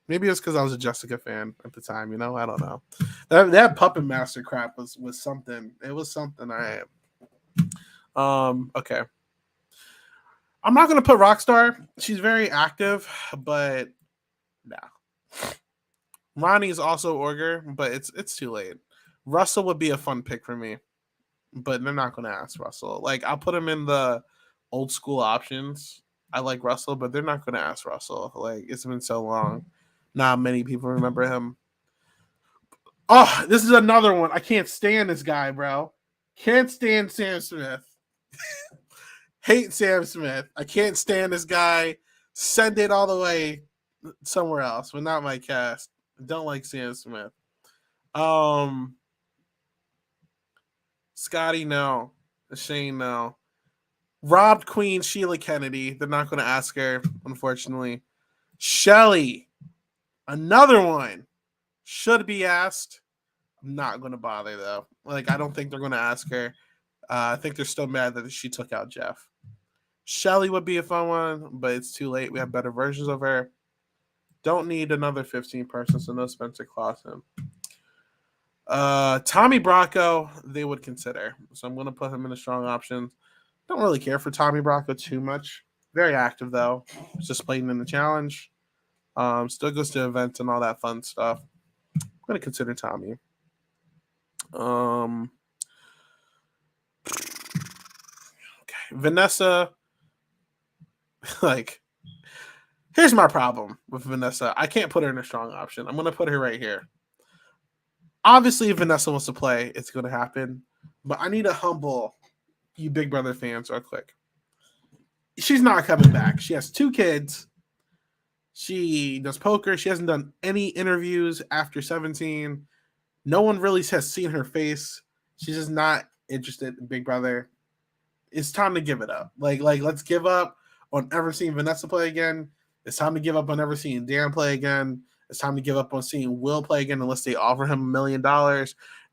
Maybe it's because I was a Jessica fan at the time, you know? I don't know. That Puppet Master crap was something. It was something. All right. Okay. I'm not gonna put Rockstar. She's very active, but no. Ronnie is also Orger, but it's too late. Russell would be a fun pick for me, but they're not gonna ask Russell. Like I'll put him in the old school options. I like Russell, but they're not gonna ask Russell. Like it's been so long. Not many people remember him. Oh, this is another one. I can't stand this guy, bro. Can't stand Sam Smith. Hate Sam Smith. I can't stand this guy. Send it all the way somewhere else, but not my cast. Don't like Sam Smith. Um, Scotty, no. Shane, no. Robbed Queen Sheila Kennedy. They're not going to ask her, unfortunately. Shelly, another one. Should be asked. I'm not going to bother, though. Like, I don't think they're going to ask her. I think they're still mad that she took out Jeff. Shelly would be a fun one, but it's too late. We have better versions of her. Don't need another 15 person, so no Spencer Clausen. Tommy Bracco, they would consider. So I'm going to put him in the strong options. Don't really care for Tommy Bracco too much. Very active, though. Just playing in the challenge. Still goes to events and all that fun stuff. I'm going to consider Tommy. Okay. Vanessa, like, here's my problem with Vanessa. I can't put her in a strong option. I'm going to put her right here. Obviously, if Vanessa wants to play, it's going to happen. But I need to humble you Big Brother fans real quick. She's not coming back. She has 2 kids. She does poker. She hasn't done any interviews after 17. No one really has seen her face. She's just not interested in Big Brother. It's time to give it up. Like let's give up on ever seeing Vanessa play again. It's time to give up on ever seeing Dan play again. It's time to give up on seeing Will play again unless they offer him $1 million.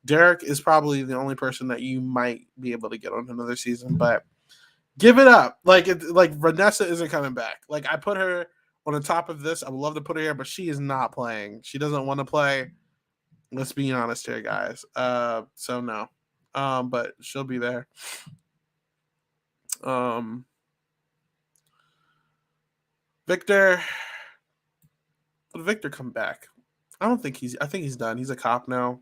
Derek is probably the only person that you might be able to get on another season, but give it up. Like Vanessa isn't coming back. Like I put her on the top of this. I would love to put her here, but she is not playing. She doesn't want to play. Let's be honest here, guys. So no. But she'll be there. Victor. Would Victor come back? I think he's done. He's a cop now.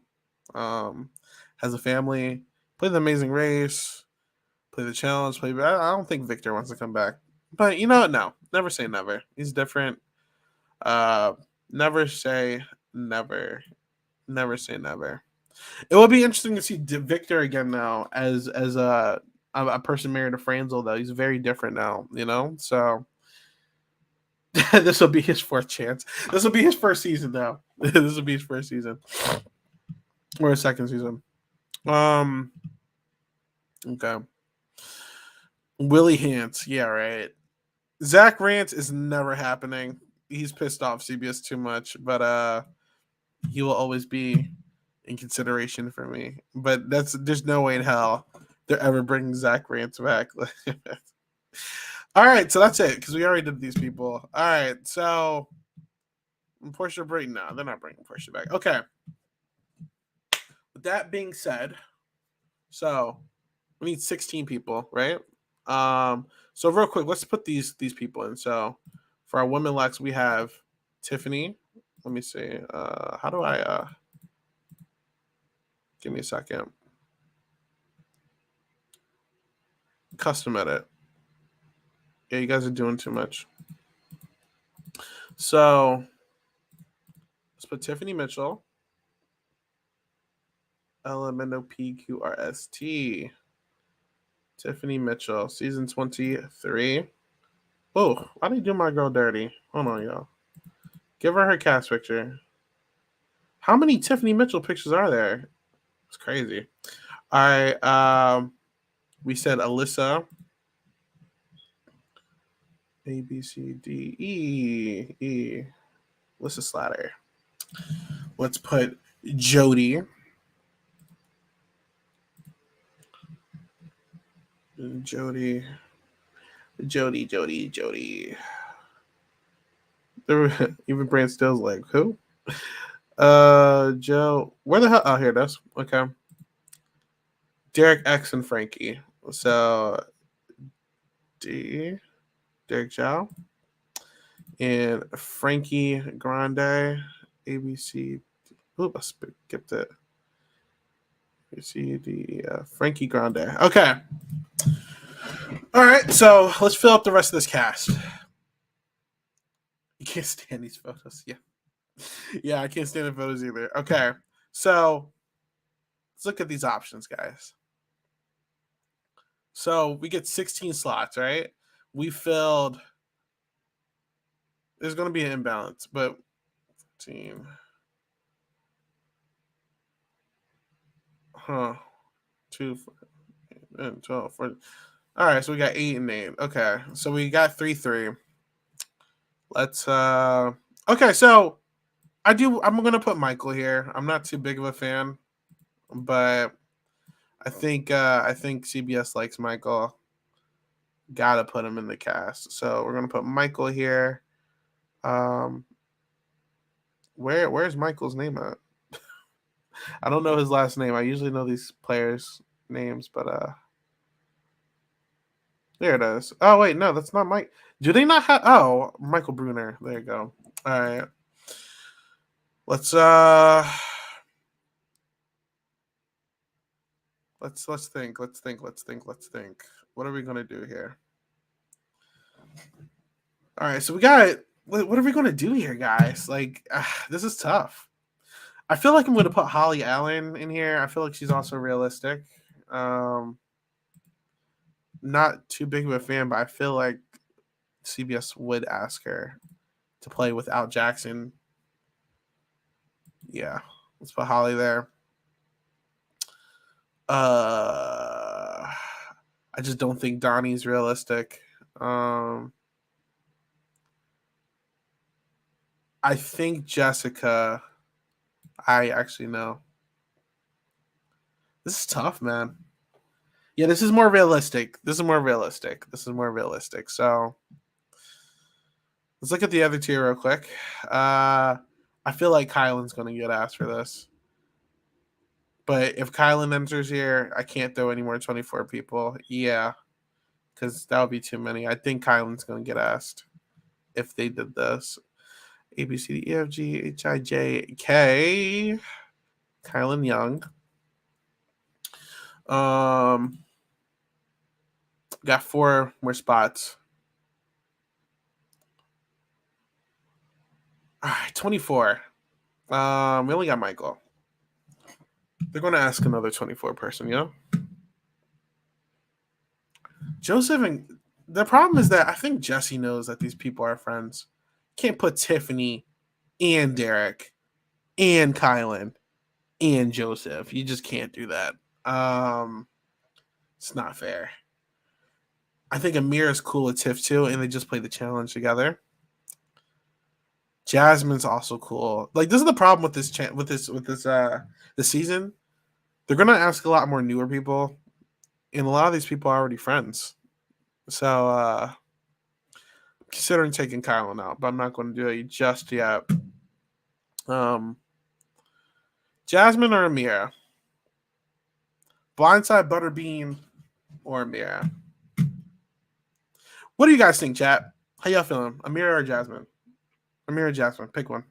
Has a family. Played the Amazing Race. Play the challenge. I don't think Victor wants to come back. But you know what? No. Never say never. He's different. Never say never. Never say never. It will be interesting to see Victor again now as a person married to Franzel, though. He's very different now, you know? So this will be his 4th chance. This will be his first season now. This will be his first season. Or his 2nd season. Okay. Willie Hance. Yeah, right. Zach Rance is never happening. He's pissed off CBS too much, but he will always be in consideration for me. But there's no way in hell they're ever bringing Zach Rance back. All right, so that's it because we already did these people. All right, so Portia Brayton. No, they're not bringing Portia back. Okay. With that being said, so we need 16 people, right? So real quick, let's put these people in. So for our women Lex, we have Tiffany. Let me see. How do I give me a second. Custom edit. Yeah, you guys are doing too much. So let's put Tiffany Mitchell. LMNOPQRST. Tiffany Mitchell, season 23. Oh, why did you do my girl dirty? Hold on, y'all. Give her cast picture. How many Tiffany Mitchell pictures are there? It's crazy. All right. We said Alyssa. A, B, C, D, E. Alyssa Slatter. Let's put Jody. Jody. Even Brand Still's like, who? Joe. Where the hell? Oh, here it is. Okay. Derek X and Frankie. So D, Derek Chow, and Frankie Grande, ABC. Oop, I skipped it. C D Frankie Grande. Okay. All right, so let's fill up the rest of this cast. You can't stand these photos. Yeah. Yeah, I can't stand the photos either. Okay. So let's look at these options, guys. So we get 16 slots, right? We filled. There's going to be an imbalance, but 15. Huh. 2, 12, 14. All right, so we got 8 and 8. Okay, so we got 3, 3. Let's. Okay, so I'm gonna put Michael here. I'm not too big of a fan, but I think CBS likes Michael. Gotta put him in the cast. So we're gonna put Michael here. Where's Michael's name at? I don't know his last name. I usually know these players' names, but there it is. Oh wait, no, that's not Mike. Do they not have? Oh, Michael Bruner. There you go. All right. Let's think. Let's think. What are we gonna do here? All right, so we got. What are we gonna do here, guys? Like, this is tough. I feel like I'm gonna put Holly Allen in here. I feel like she's also realistic. Not too big of a fan, but I feel like CBS would ask her to play without Jackson. Yeah, let's put Holly there. I just don't think Donnie's realistic. I think Jessica. I actually know. This is tough, man. Yeah, this is more realistic. So let's look at the other two real quick. I feel like Kylan's going to get asked for this. But if Kylan enters here, I can't throw any more 24 people. Yeah, because that would be too many. I think Kylan's going to get asked if they did this. A, B, C, D, E, F, G, H, I, J, K. Kylan Young. Got 4 more spots. All right, 24. We only got Michael. They're going to ask another 24 person, you know? Joseph, and the problem is that I think Jesse knows that these people are friends. Can't put Tiffany and Derek and Kylan and Joseph. You just can't do that. It's not fair. I think Amir is cool with Tiff too, and they just play the challenge together. Jasmine's also cool. Like, this is the problem with this this season. They're gonna ask a lot more newer people, and a lot of these people are already friends. So considering taking Kylan out, but I'm not going to do it just yet. Jasmine or Amira? Blindside, Butterbean, or Amira? What do you guys think, chat? How y'all feeling? Amira or Jasmine? Amira or Jasmine? Pick one.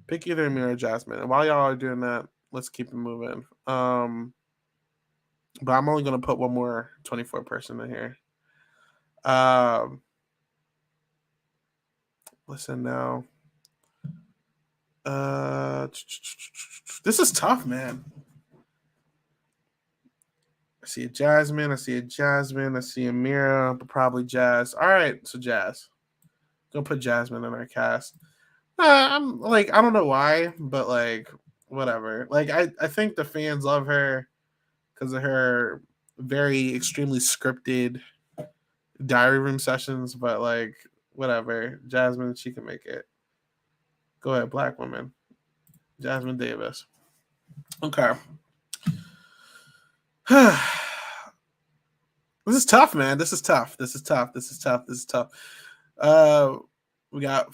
Pick either Amira or Jasmine. And while y'all are doing that, let's keep it moving. But I'm only going to put one more 24 person in here. Listen now. This is tough, man. I see a Jasmine. I see Amira, but probably Jazz. All right, so Jazz. Gonna put Jasmine in our cast. I'm like, I don't know why, but like, whatever. Like, I think the fans love her because of her very extremely scripted diary room sessions, but like, whatever. Jasmine, she can make it. Go ahead, black woman. Jasmine Davis. Okay. This is tough, man. This is tough. We got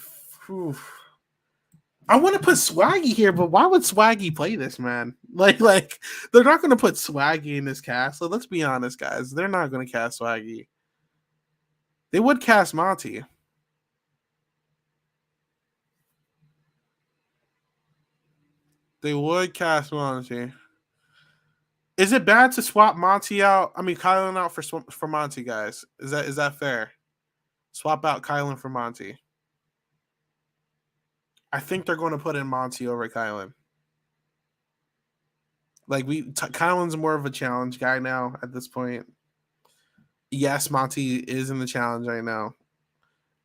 I want to put Swaggy here, but why would Swaggy play this, man? Like they're not going to put Swaggy in this cast. So let's be honest, guys. They're not going to cast Swaggy. They would cast Monty. They would cast Monty. Is it bad to swap Monty out? I mean, Kylan out for Monty, guys. Is that fair? Swap out Kylan for Monty. I think they're going to put in Monty over Kylan. Like Kylan's more of a challenge guy now at this point. Yes, Monty is in the challenge right now.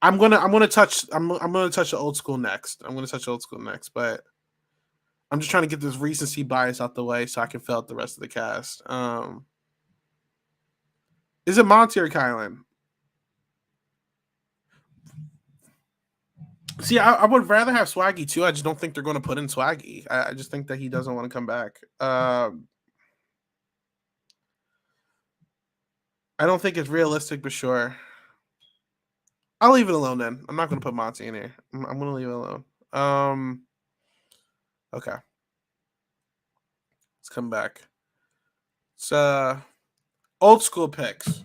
I'm gonna touch the old school next. But I'm just trying to get this recency bias out the way so I can fill out the rest of the cast. Is it Monty or Kylan? See, I would rather have Swaggy too. I just don't think they're going to put in Swaggy. I just think that he doesn't want to come back. I don't think it's realistic, but sure. I'll leave it alone then. I'm not going to put Monty in here. I'm going to leave it alone. Okay. Let's come back. It's old school picks.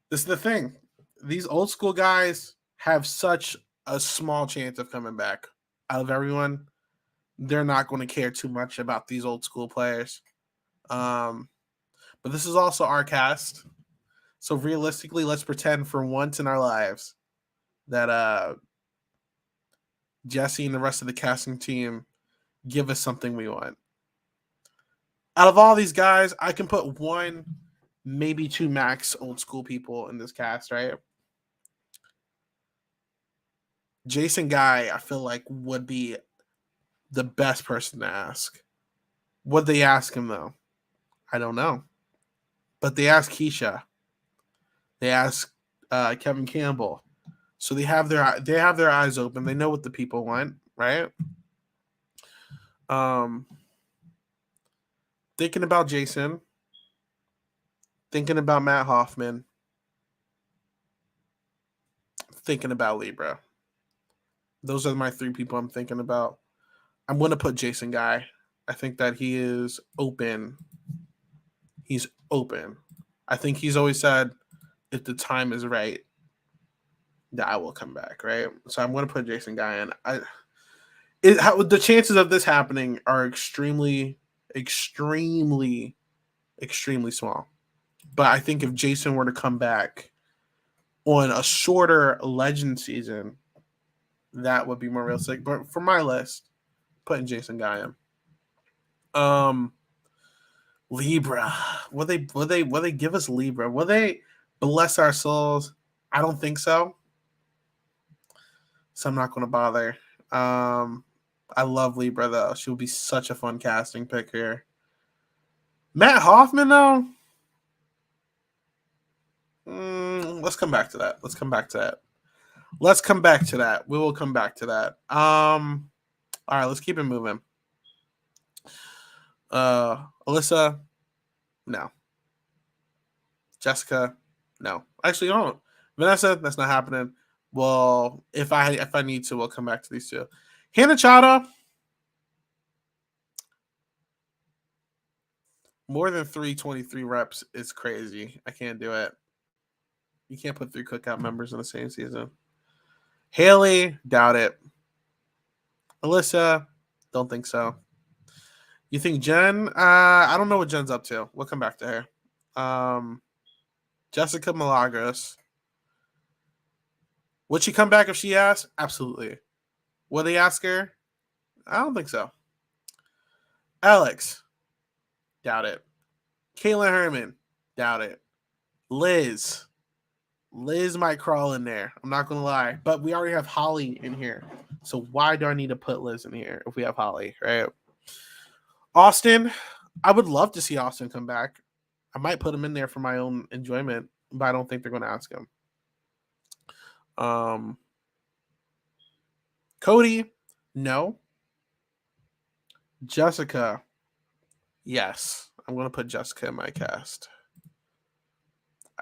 This is the thing. These old school guys have such a small chance of coming back. Out of everyone, they're not going to care too much about these old school players. But this is also our cast. So realistically, let's pretend for once in our lives that Jesse and the rest of the casting team give us something we want. Out of all these guys, I can put one, maybe two max old school people in this cast, right? Jason Guy, I feel like, would be the best person to ask. Would they ask him, though? I don't know. But they ask Keisha. They ask Kevin Campbell. So they have their eyes open. They know what the people want, right? Thinking about Jason. Thinking about Matt Hoffman. Thinking about Libra. Those are my three people I'm thinking about. I'm going to put Jason Guy. I think that he is open. He's open. I think he's always said, if the time is right, that I will come back, right? So I'm going to put Jason Guy in. The chances of this happening are extremely, extremely, extremely small. But I think if Jason were to come back on a shorter Legend season, that would be more realistic. But for my list, putting Jason Guy in. Libra. Will they give us Libra? Will they bless our souls? I don't think so. So I'm not going to bother. I love Libra, though. She would be such a fun casting pick here. Matt Hoffman, though? Let's come back to that. We will come back to that. All right, let's keep it moving. Alyssa, no. Jessica, no. Actually, don't. Vanessa, that's not happening. Well, if I need to, we'll come back to these two. Hannah Chada, more than 323 reps is crazy. I can't do it. You can't put 3 cookout members in the same season. Haley, doubt it. Alyssa, don't think so. You think Jen? I don't know what Jen's up to. We'll come back to her. Jessica Milagros. Would she come back if she asked? Absolutely. Would they ask her? I don't think so. Alex. Doubt it. Caitlin Herman. Doubt it. Liz. Liz might crawl in there. I'm not going to lie. But we already have Holly in here. So why do I need to put Liz in here if we have Holly, right? Austin. I would love to see Austin come back. I might put him in there for my own enjoyment, but I don't think they're going to ask him. Cody, no. Jessica, yes. I'm going to put Jessica in my cast.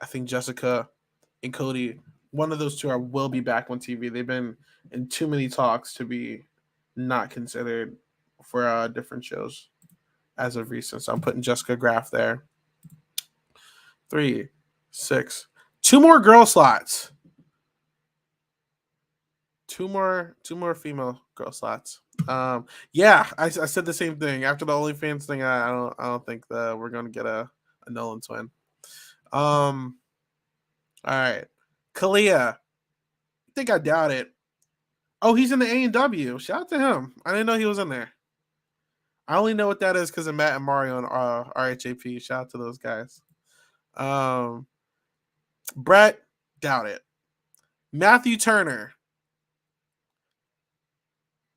I think Jessica and Cody, one of those two will be back on TV. They've been in too many talks to be not considered for different shows as of recent. So I'm putting Jessica Graff there. 3, 6. 2 more girl slots. 2 more female girl slots. Yeah, I said the same thing after the OnlyFans thing. I don't think that we're gonna get a Nolan twin. All right, Kalia. I think I doubt it. Oh, he's in the A&W. Shout out to him. I didn't know he was in there. I only know what that is because of Matt and Mario and RHAP. Shout out to those guys. Brett, doubt it. Matthew Turner.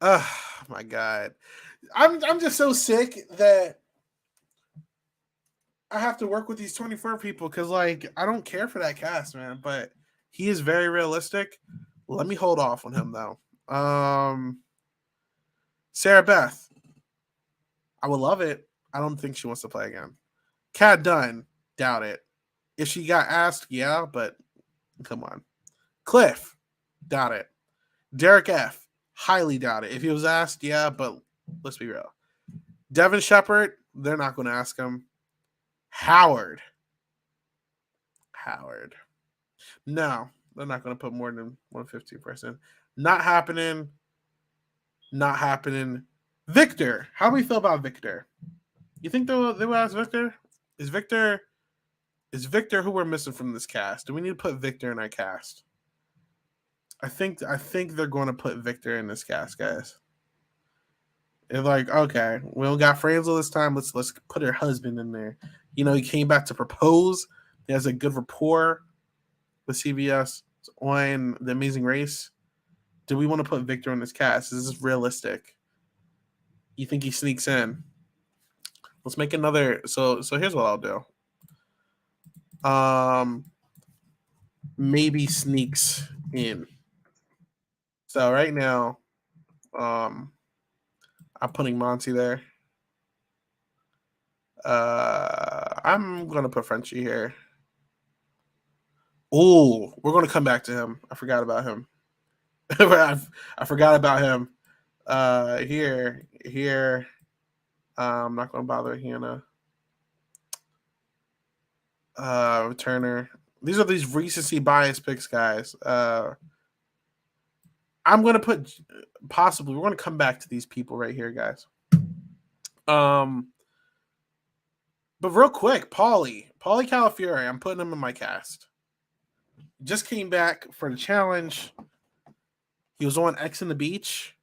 Oh my God. I'm just so sick that I have to work with these 24 people because like I don't care for that cast, man. But he is very realistic. Let me hold off on him though. Sarah Beth. I would love it. I don't think she wants to play again. Kat Dunn, doubt it. If she got asked, yeah, but come on. Cliff, doubt it. Derek F, highly doubt it. If he was asked, yeah, but let's be real. Devin Shepard, they're not going to ask him. Howard. No, they're not going to put more than 150%. Not happening. Victor, how do we feel about Victor? You think they will ask Victor? Is Victor who we're missing from this cast? Do we need to put Victor in our cast? I think they're going to put Victor in this cast, guys. They're like, okay, we don't got Franzel this time. Let's put her husband in there. You know, he came back to propose. He has a good rapport with CBS on The Amazing Race. Do we want to put Victor in this cast? Is this realistic? You think he sneaks in? Let's make another. So here's what I'll do. Maybe sneaks in. So right now, I'm putting Monty there. I'm gonna put Frenchie here. Oh, we're gonna come back to him. I forgot about him. I forgot about him. Here. I'm not gonna bother Hannah. Turner. These are these recency bias picks, guys. I'm gonna put possibly. We're gonna come back to these people right here, guys. But real quick, Paulie Calafiore. I'm putting him in my cast. Just came back for the challenge. He was on X on the Beach.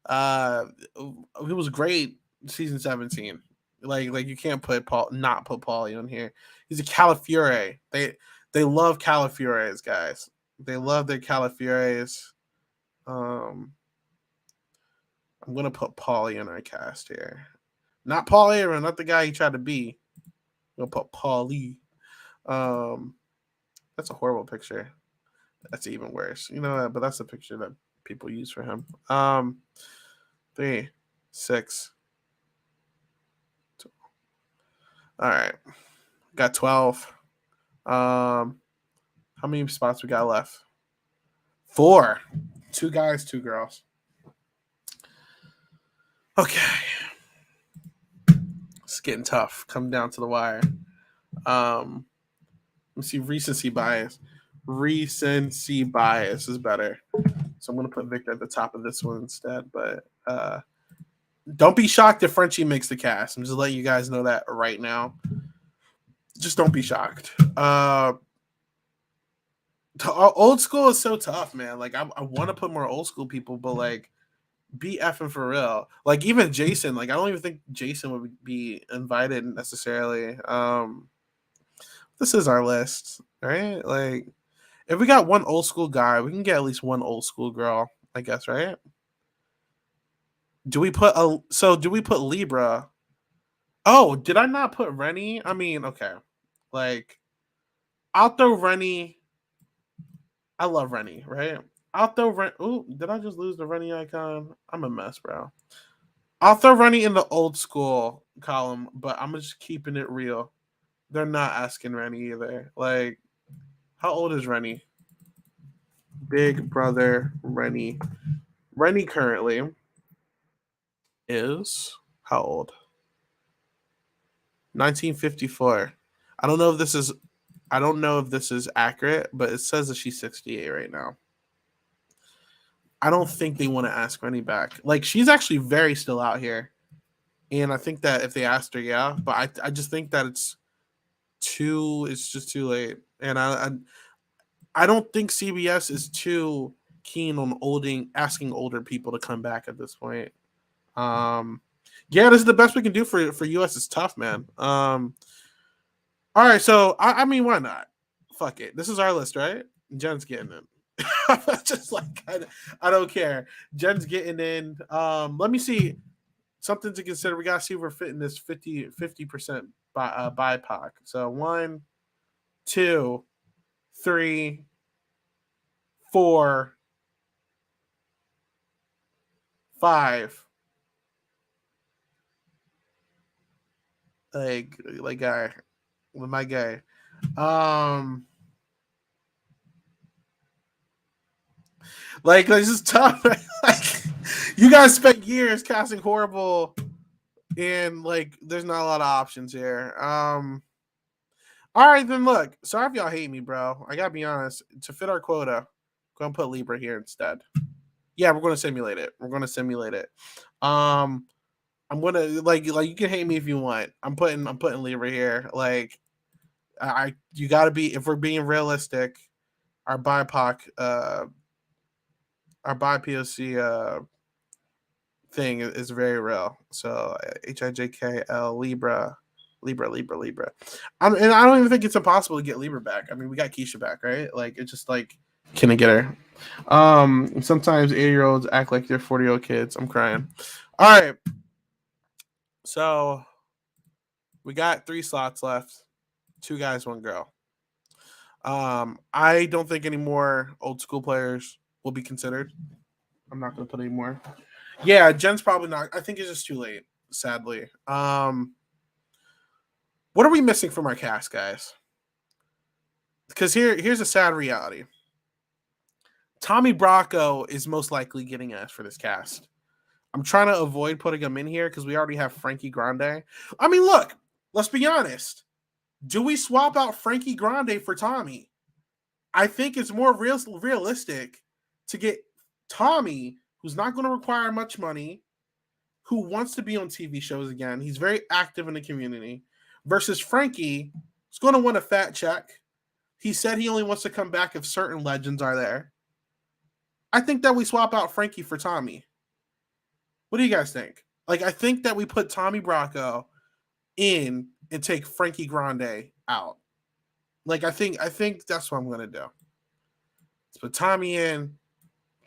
He was great season 17. Like you can't not put Paulie on here. He's a Calafiore. They love Calafiores, guys. They love their Calafiores. I'm gonna put Paulie in our cast here. Not Paul Aaron, not the guy he tried to be. I'm gonna put Paulie. That's a horrible picture. That's even worse. You know, but that's the picture that people use for him. 3, 6. 2. All right. Got 12. How many spots we got left? 4. 2 guys, 2 girls. Okay. It's getting tough. Come down to the wire. Let's see. Recency bias. Recency bias is better. So I'm going to put Victor at the top of this one instead. But don't be shocked if Frenchie makes the cast. I'm just letting you guys know that right now. Just don't be shocked. Old school is so tough, man. Like I want to put more old school people, but like be effing for real. Like even Jason, like I don't even think Jason would be invited necessarily. This is our list, right? Like if we got one old school guy, we can get at least one old school girl, I guess, right? Do we put Libra? Oh, did I not put Rennie? I mean, okay. Like I'll throw Rennie. I love Rennie, right? I'll throw Rennie. Oh, did I just lose the Rennie icon? I'm a mess, bro. I'll throw Rennie in the old school column, but I'm just keeping it real. They're not asking Rennie either. Like, how old is Rennie? Big brother Rennie. Rennie currently is how old? 1954. I don't know if this is accurate, but it says that she's 68 right now. I don't think they want to ask Rennie back. Like, she's actually very still out here. And I think that if they asked her, yeah, but I just think that it's just too late. And I don't think CBS is too keen on asking older people to come back at this point. Yeah, this is the best we can do for US. It's tough, man. All right, so I mean, why not? Fuck it. This is our list, right? Jen's getting in. Just like I don't care. Jen's getting in. Let me see something to consider. We gotta see if we're fitting this 50% by BIPOC. So 1, 2, 3, 4, 5. Like guy, with my guy. Like this is tough. Like you guys spent years casting horrible, and like there's not a lot of options here. All right, then look. Sorry if y'all hate me, bro. I gotta be honest. To fit our quota, go and put Libra here instead. Yeah, we're gonna simulate it. I'm gonna like you can hate me if you want. I'm putting Libra here. Like you gotta be, if we're being realistic, our BIPOC our BIPOC thing is very real. So HIJKL Libra. And I don't even think it's impossible to get Libra back. I mean, we got Keisha back, right? Like it's just like, can I get her? Sometimes 8-year-olds act like they're 40-year-old kids. I'm crying. All right. So we got 3 slots left. 2 guys, 1 girl. I don't think any more old school players will be considered. I'm not going to put any more. Yeah, Jen's probably not. I think it's just too late, sadly. What are we missing from our cast, guys? Because here's a sad reality. Tommy Bracco is most likely getting asked for this cast. I'm trying to avoid putting him in here because we already have Frankie Grande. I mean, look, let's be honest. Do we swap out Frankie Grande for Tommy? I think it's more realistic to get Tommy, who's not going to require much money, who wants to be on TV shows again. He's very active in the community. Versus Frankie, who's going to want a fat check. He said he only wants to come back if certain legends are there. I think that we swap out Frankie for Tommy. What do you guys think? Like, I think that we put Tommy Bracco in and take Frankie Grande out. Like, I think that's what I'm going to do. Let's put Tommy in,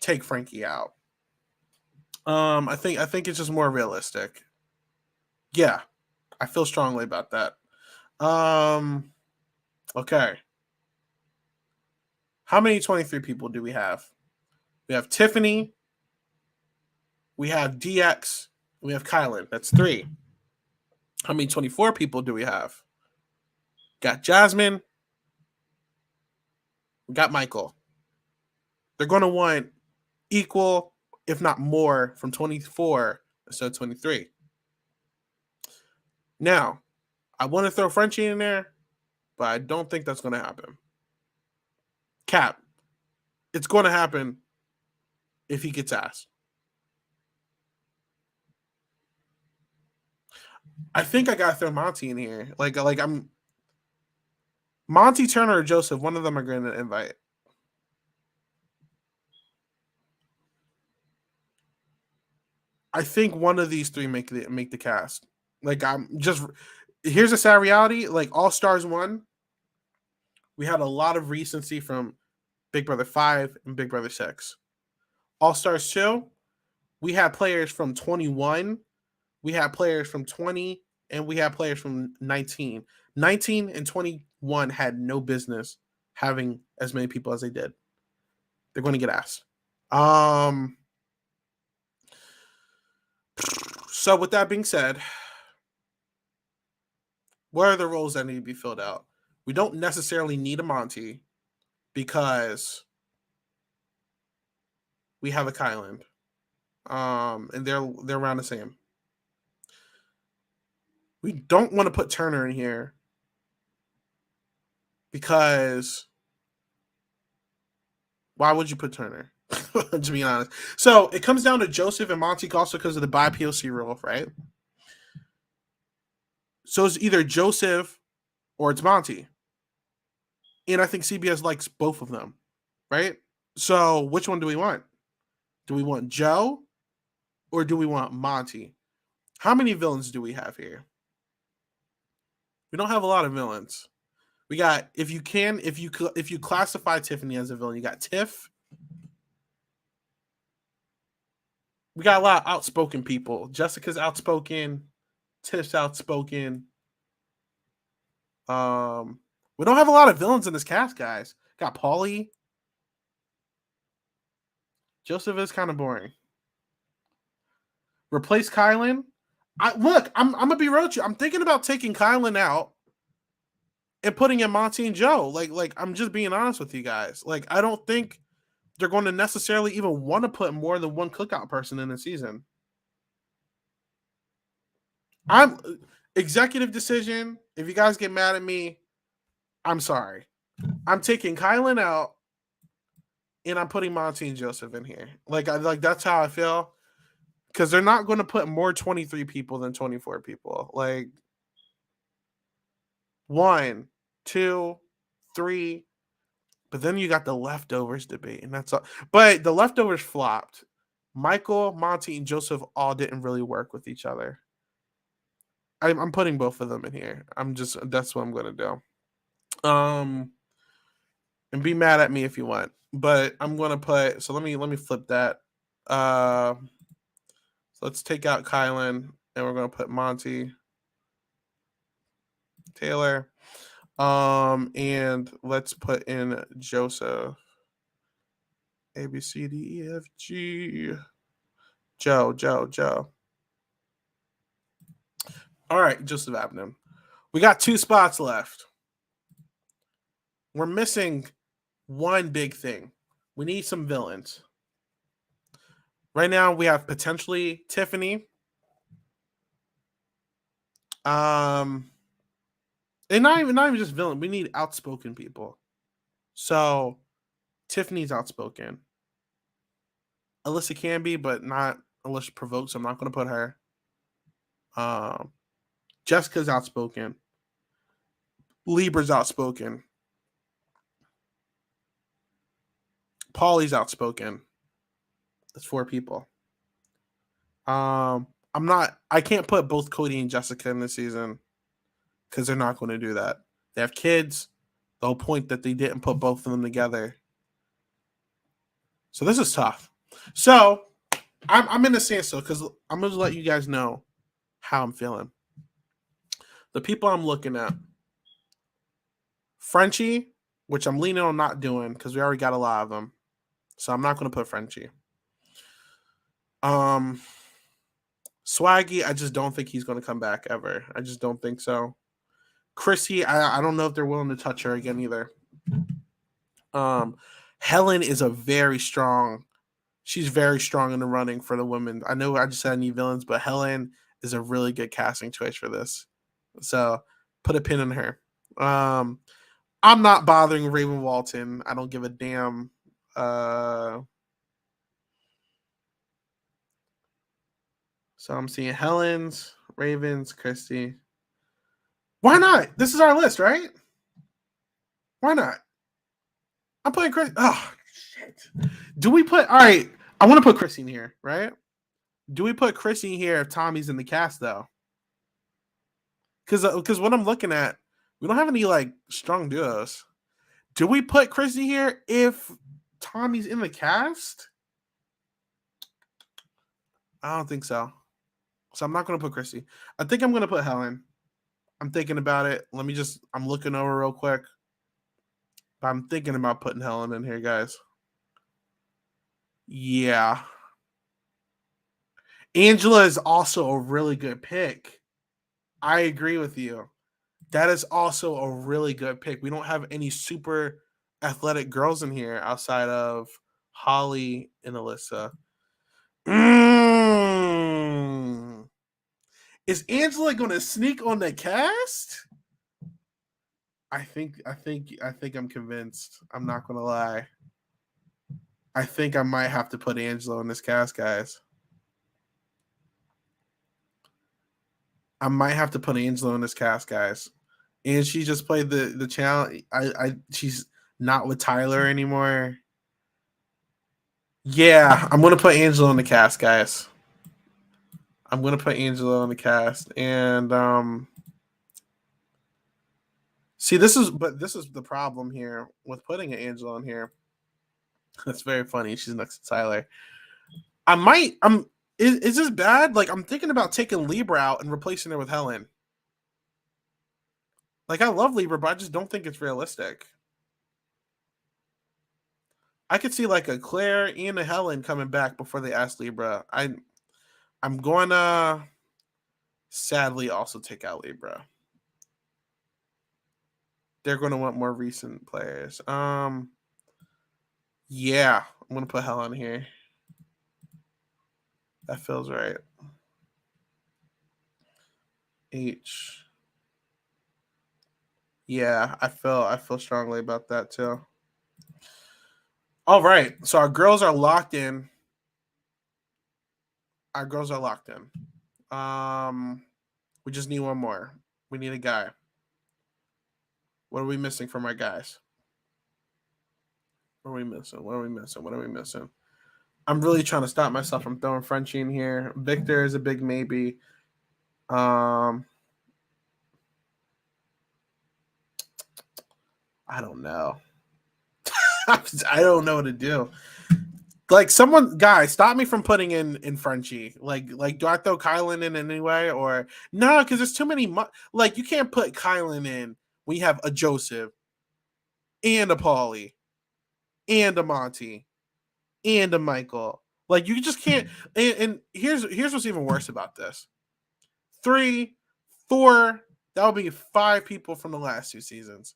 take Frankie out. I think it's just more realistic. Yeah, I feel strongly about that. Okay. How many 23 people do we have? We have Tiffany. We have DX. We have Kylan. That's 3. How many 24 people do we have? Got Jasmine. We got Michael. They're going to want equal, if not more, from 24 instead of 23. Now, I want to throw Frenchie in there, but I don't think that's going to happen. Cap, it's going to happen if he gets asked. I think I gotta throw Monty in here. Like I'm Monty, Turner, or Joseph. One of them are going to invite. I think one of these 3 make the cast. Like I'm just, here's a sad reality. Like All Stars 1, we had a lot of recency from Big Brother 5 and Big Brother 6. All Stars 2, we had players from 21, we had players from 20, and we had players from 19. 19 and 21 had no business having as many people as they did. They're going to get asked. So with that being said, what are the roles that need to be filled out? We don't necessarily need a Monty because we have a Kylan. And they're around the same. We don't want to put Turner in here because why would you put Turner? To be honest. So it comes down to Joseph and Monty also because of the bi-POC rule, right? So it's either Joseph or it's Monty. And I think CBS likes both of them, right? So which one do we want? Do we want Joe or do we want Monty? How many villains do we have here? We don't have a lot of villains. We got if you classify Tiffany as a villain, you got Tiff. We got a lot of outspoken people. Jessica's outspoken. Tiff's outspoken. We don't have a lot of villains in this cast, guys. Got Paulie. Joseph is kind of boring. Replace Kylan. I'm gonna be real with you. I'm thinking about taking Kylan out and putting in Monty and Joe. Like I'm just being honest with you guys. Like I don't think they're going to necessarily even want to put more than one cookout person in the season. I'm executive decision. If you guys get mad at me, I'm sorry. I'm taking Kylan out and I'm putting Monty and Joseph in here. Like that's how I feel. Because they're not going to put more 23 people than 24 people. Like 1, 2, 3. But then you got the leftovers debate, and that's all. But the leftovers flopped. Michael, Monty, and Joseph all didn't really work with each other. I'm putting both of them in here. That's what I'm going to do. And be mad at me if you want. But I'm going to put, so let me flip that. So let's take out Kylan, and we're going to put Monty, Taylor. And let's put in Joseph. A, B, C, D, E, F, G. Joe. All right, Joseph Abnum. We got 2 spots left. We're missing one big thing. We need some villains. Right now, we have potentially Tiffany. And not even just villain. We need outspoken people. So Tiffany's outspoken. Alyssa can be, but not Alyssa provokes. So I'm not going to put her. Jessica's outspoken. Libra's outspoken. Paulie's outspoken. That's 4 people. I can't put both Cody and Jessica in this season because they're not going to do that. They have kids. The whole point that they didn't put both of them together. So this is tough. So I'm in a standstill because I'm going to let you guys know how I'm feeling. The people I'm looking at. Frenchie, which I'm leaning on not doing because we already got a lot of them. So I'm not going to put Frenchie. Swaggy, I just don't think he's going to come back ever. I just don't think so. Chrissy, I don't know if they're willing to touch her again either. Helen is she's very strong in the running for the women. I know I just said I need villains, but Helen is a really good casting choice for this. So put a pin in her. I'm not bothering Raven Walton. I don't give a damn. So I'm seeing Helen's, Ravens, Christy. Why not? This is our list, right? Why not? I'm putting Christy. Oh, shit. Do we put... All right. I want to put Christy in here, right? Do we put Christy in here if Tommy's in the cast, though? Because what I'm looking at, we don't have any, like, strong duos. Do we put Christy here if Tommy's in the cast? I don't think so. So I'm not going to put Christy. I think I'm going to put Helen. I'm thinking about it. I'm looking over real quick. But I'm thinking about putting Helen in here, guys. Yeah. Angela is also a really good pick. I agree with you. That is also a really good pick. We don't have any super athletic girls in here outside of Holly and Alyssa. Is Angela gonna sneak on the cast? I think I'm convinced. I'm not gonna lie. I think I might have to put Angela on this cast, guys. I might have to put Angela on this cast, guys. And she just played the challenge. She's not with Tyler anymore. Yeah, I'm gonna put Angela on the cast, guys. I'm gonna put Angela on the cast, and see, this is the problem here with putting an Angela on here. That's very funny. She's next to Tyler. Is this bad? Like, I'm thinking about taking Libra out and replacing her with Helen. Like, I love Libra, but I just don't think it's realistic. I could see like a Claire and a Helen coming back before they ask Libra. I'm going to sadly also take out Libra. They're going to want more recent players. Yeah, I'm going to put Helen here. That feels right. H. Yeah, I feel strongly about that too. All right, so our girls are locked in. We just need one more. We need a guy. What are we missing from our guys? What are we missing? I'm really trying to stop myself from throwing Frenchie in here. Victor is a big maybe. I don't know. I don't know what to do. Like, someone, guys, stop me from putting in Frenchie. Like, do I throw Kylan in anyway, or no? Because there's too many. Like, you can't put Kylan in when you have a Joseph and a Paulie and a Monty and a Michael. Like, you just can't. And here's what's even worse about this: 3, 4. That would be 5 people from the last 2 seasons.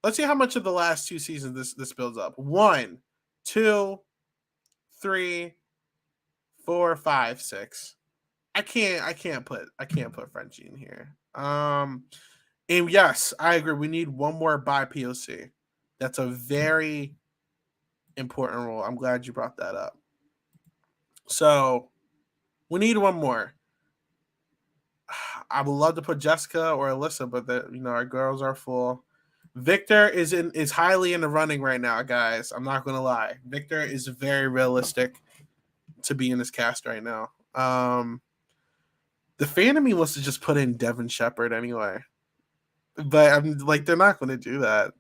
Let's see how much of the last 2 seasons this builds up. 1, 2, 3, 4, 5, 6. I can't put Frenchie in here. And yes, I agree. We need one more by POC. That's a very important role. I'm glad you brought that up. So we need one more. I would love to put Jessica or Alyssa, but our girls are full. Victor is highly in the running right now, guys. I'm not gonna lie. Victor is very realistic to be in this cast right now. The fan of me wants to just put in Devin Shepard anyway, but I'm like, they're not going to do that.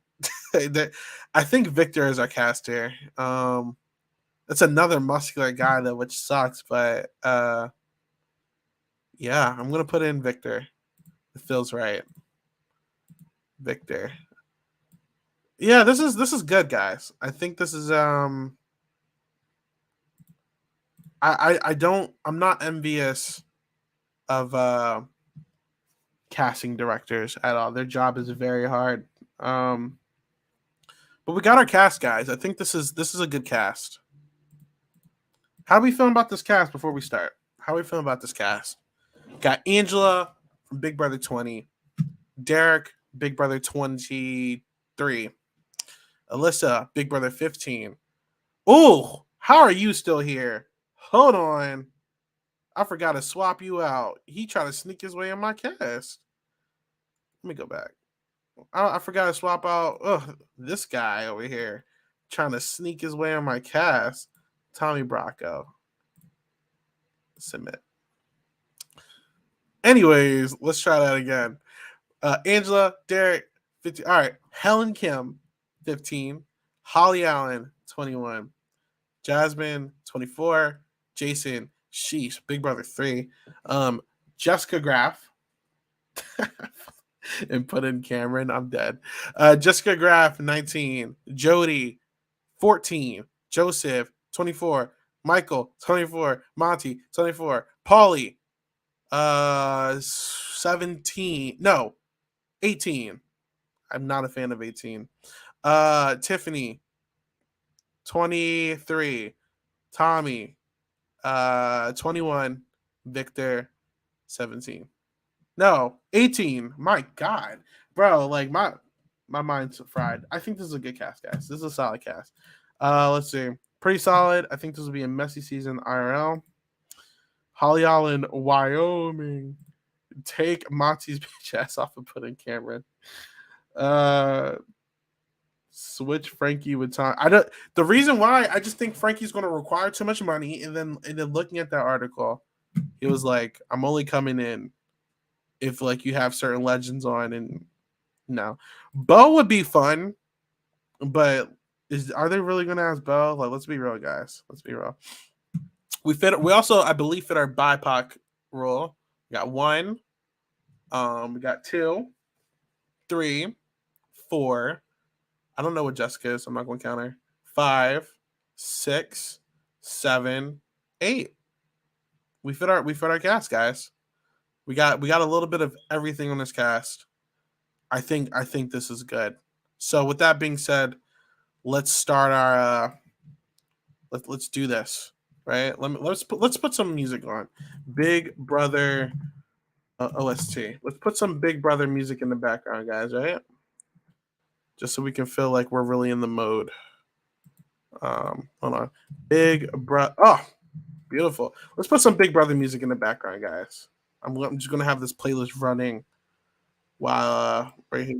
I think Victor is our cast here. That's another muscular guy though, which sucks, but yeah, I'm gonna put in Victor. It feels right. Victor. Yeah, this is good, guys. I think this is I'm not envious of casting directors at all. Their job is very hard. But we got our cast, guys. I think this is a good cast. How are we feeling about this cast before we start? How are we feeling about this cast? Got Angela from Big Brother 20, Derek, Big Brother 23, Alyssa, Big Brother 15. Oh, how are you still here? Hold on. I forgot to swap you out. He tried to sneak his way in my cast. Let me go back. I forgot to swap out this guy over here trying to sneak his way in my cast. Tommy Bracco. Submit. Anyways, let's try that again. Angela, Derek, 15. All right. Helen Kim, 15. Holly Allen, 21. Jasmine, 24. Jason, sheesh, Big Brother 3. Jessica Graff. And put in Cameron. I'm dead. Jessica Graff, 19. Jody, 14. Joseph, 24. Michael, 24. Monty, 24. Paulie, 17. No, 18. I'm not a fan of 18. Tiffany, 23. Tommy, 21. Victor, 17. No, 18. My God, bro, like my mind's fried. I think this is a good cast, guys. This is a solid cast. Let's see, pretty solid. I think this will be a messy season IRL. Holly Allen, Wyoming. Take Monty's bitch ass off and put in Cameron. Switch Frankie with Tom. I don't. The reason why I just think Frankie's going to require too much money, and then looking at that article, it was like, I'm only coming in if like you have certain legends on, and no, Bo would be fun, but are they really going to ask Bo? Like, let's be real, guys. Let's be real. We also, I believe, fit our BIPOC rule. We got 1. We got 2, 3, 4. I don't know what Jessica is. So I'm not going to count her. 5, 6, 7, 8. We fit our cast, guys. We got a little bit of everything on this cast. I think this is good. So with that being said, let's start our. Let's do this, right? Let's put some music on. Big Brother OST. Let's put some Big Brother music in the background, guys. Right? Just so we can feel like we're really in the mode. Hold on. Big Brother. Oh, beautiful. Let's put some Big Brother music in the background, guys. I'm just gonna have this playlist running while right here.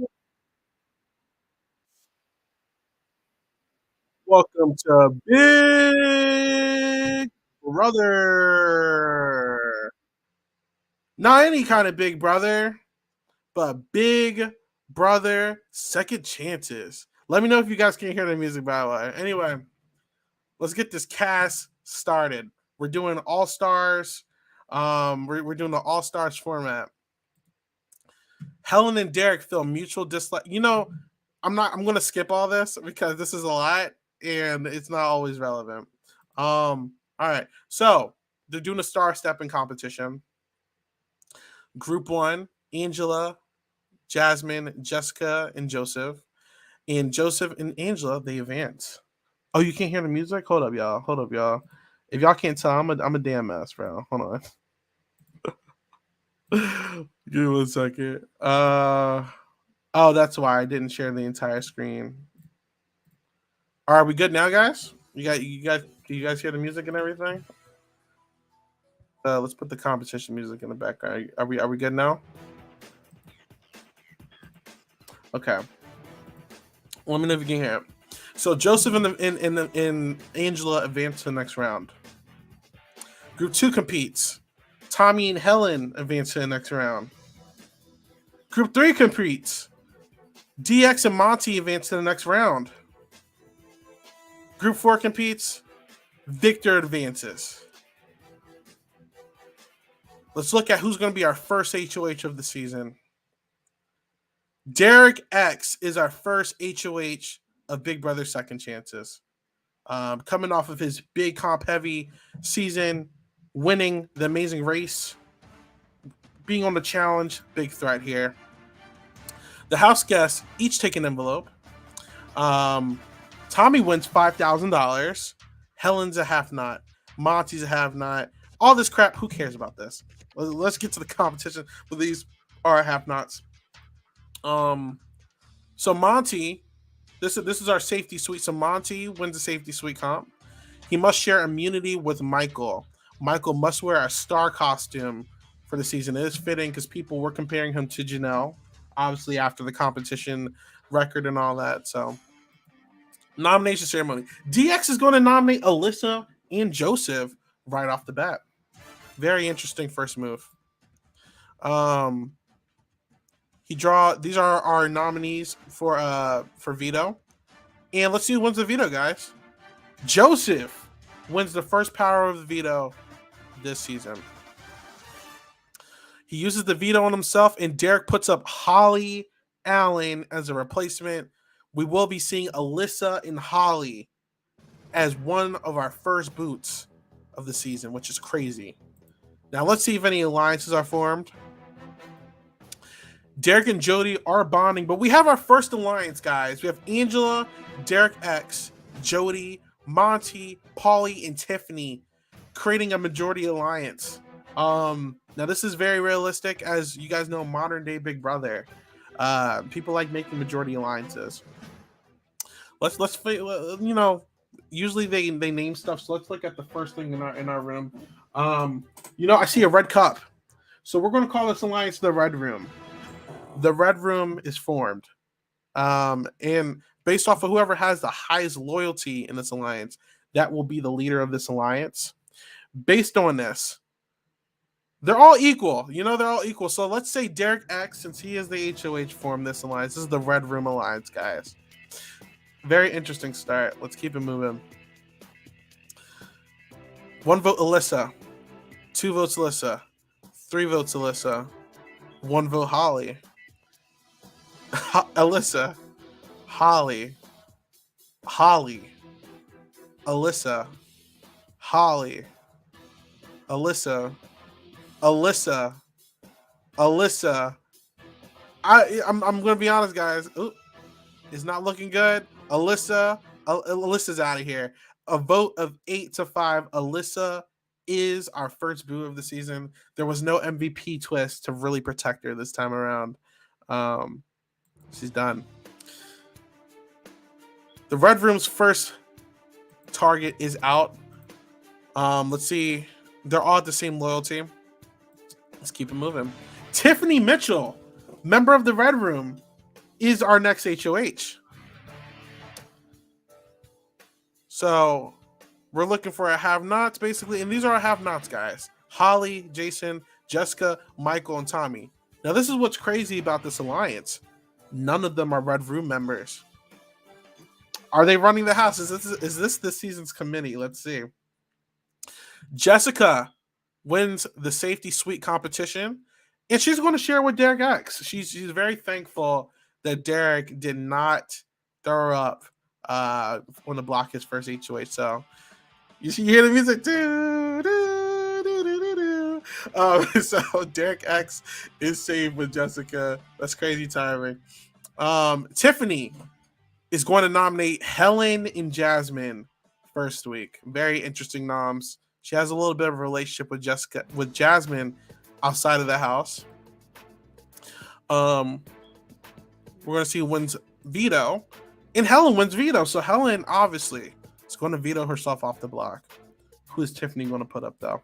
Welcome to Big Brother. Not any kind of Big Brother, but Big Brother Second Chances. Let me know if you guys can hear the music, by the way. Anyway, let's get this cast started. We're doing All Stars. We're doing the All Stars format. Helen and Derek feel mutual dislike. You know, I'm going to skip all this because this is a lot and it's not always relevant. All right. So they're doing a star stepping competition. Group 1, Angela, Jasmine, Jessica, and Joseph. And Joseph and Angela, they advance. Oh, you can't hear the music? Hold up, y'all. If y'all can't tell, I'm a damn mess, bro. Hold on. Give me 1 second. Oh, that's why I didn't share the entire screen. Are we good now, guys? Do you guys hear the music and everything? Let's put the competition music in the background. Are we good now? Okay. Let me know if you can hear it. So Joseph and Angela advance to the next round. Group 2 competes. Tommy and Helen advance to the next round. Group 3 competes. DX and Monty advance to the next round. Group 4 competes. Victor advances. Let's look at who's going to be our first HOH of the season. Derek X is our first HOH of Big Brother Second Chances. Coming off of his big comp heavy season, winning the Amazing Race, being on the challenge, big threat here. The house guests each take an envelope. Tommy wins $5,000. Helen's a half knot. Monty's a half knot. All this crap, who cares about this? Let's get to the competition. But these are half knots. So Monty, this is our safety suite. So Monty wins the safety suite comp. He must share immunity with Michael. Michael must wear a star costume for the season. It is fitting because people were comparing him to Janelle, obviously after the competition record and all that. So nomination ceremony. DX is going to nominate Alyssa and Joseph right off the bat. Very interesting first move. These are our nominees for veto. And let's see who wins the veto, guys. Joseph wins the first power of the veto this season. He uses the veto on himself, and Derek puts up Holly Allen as a replacement. We will be seeing Alyssa and Holly as one of our first boots of the season, which is crazy. Now, let's see if any alliances are formed. Derek and Jody are bonding, but we have our first alliance, guys. We have Angela, Derek X, Jody, Monty, Paulie, and Tiffany creating a majority alliance. Now this is very realistic, as you guys know, modern day Big Brother. People like making majority alliances. You know, usually they name stuff. So let's look at the first thing in our room. You know, I see a red cup, so we're going to call this alliance the Red Room. The Red Room is formed, and based off of whoever has the highest loyalty in this alliance, that will be the leader of this alliance. Based on this, they're all equal. You know, they're all equal. So let's say Derek X, since he is the HOH, formed this alliance. This is the Red Room Alliance, guys. Very interesting start. Let's keep it moving. 1 vote Alyssa. 2 votes Alyssa. 3 votes Alyssa. 1 vote Holly. Alyssa. Holly. Holly. Alyssa. Holly. Alyssa. Alyssa. Alyssa. I'm gonna be honest, guys. Ooh, it's not looking good. Alyssa's out of here. A vote of 8-5. Alyssa is our first boo of the season. There was no MVP twist to really protect her this time around. She's done. The Red Room's first target is out. Let's see. They're all at the same loyalty. Let's keep it moving. Tiffany Mitchell, member of the Red Room, is our next HOH. So we're looking for a have-nots, basically. And these are our have-nots, guys. Holly, Jason, Jessica, Michael, and Tommy. Now, this is what's crazy about this alliance. None of them are Red Room members. Are they running the house? Is this season's committee? Let's see. Jessica wins the Safety Suite competition, and she's going to share with Derek X. She's very thankful that Derek did not throw her up when to block his first HOH. So you hear the music. So Derek X is saved with Jessica. That's crazy timing. Tiffany is going to nominate Helen and Jasmine first week. Very interesting noms. She has a little bit of a relationship with Jasmine outside of the house. We're going to see who wins veto. And Helen wins veto. So Helen, obviously, is going to veto herself off the block. Who is Tiffany going to put up, though?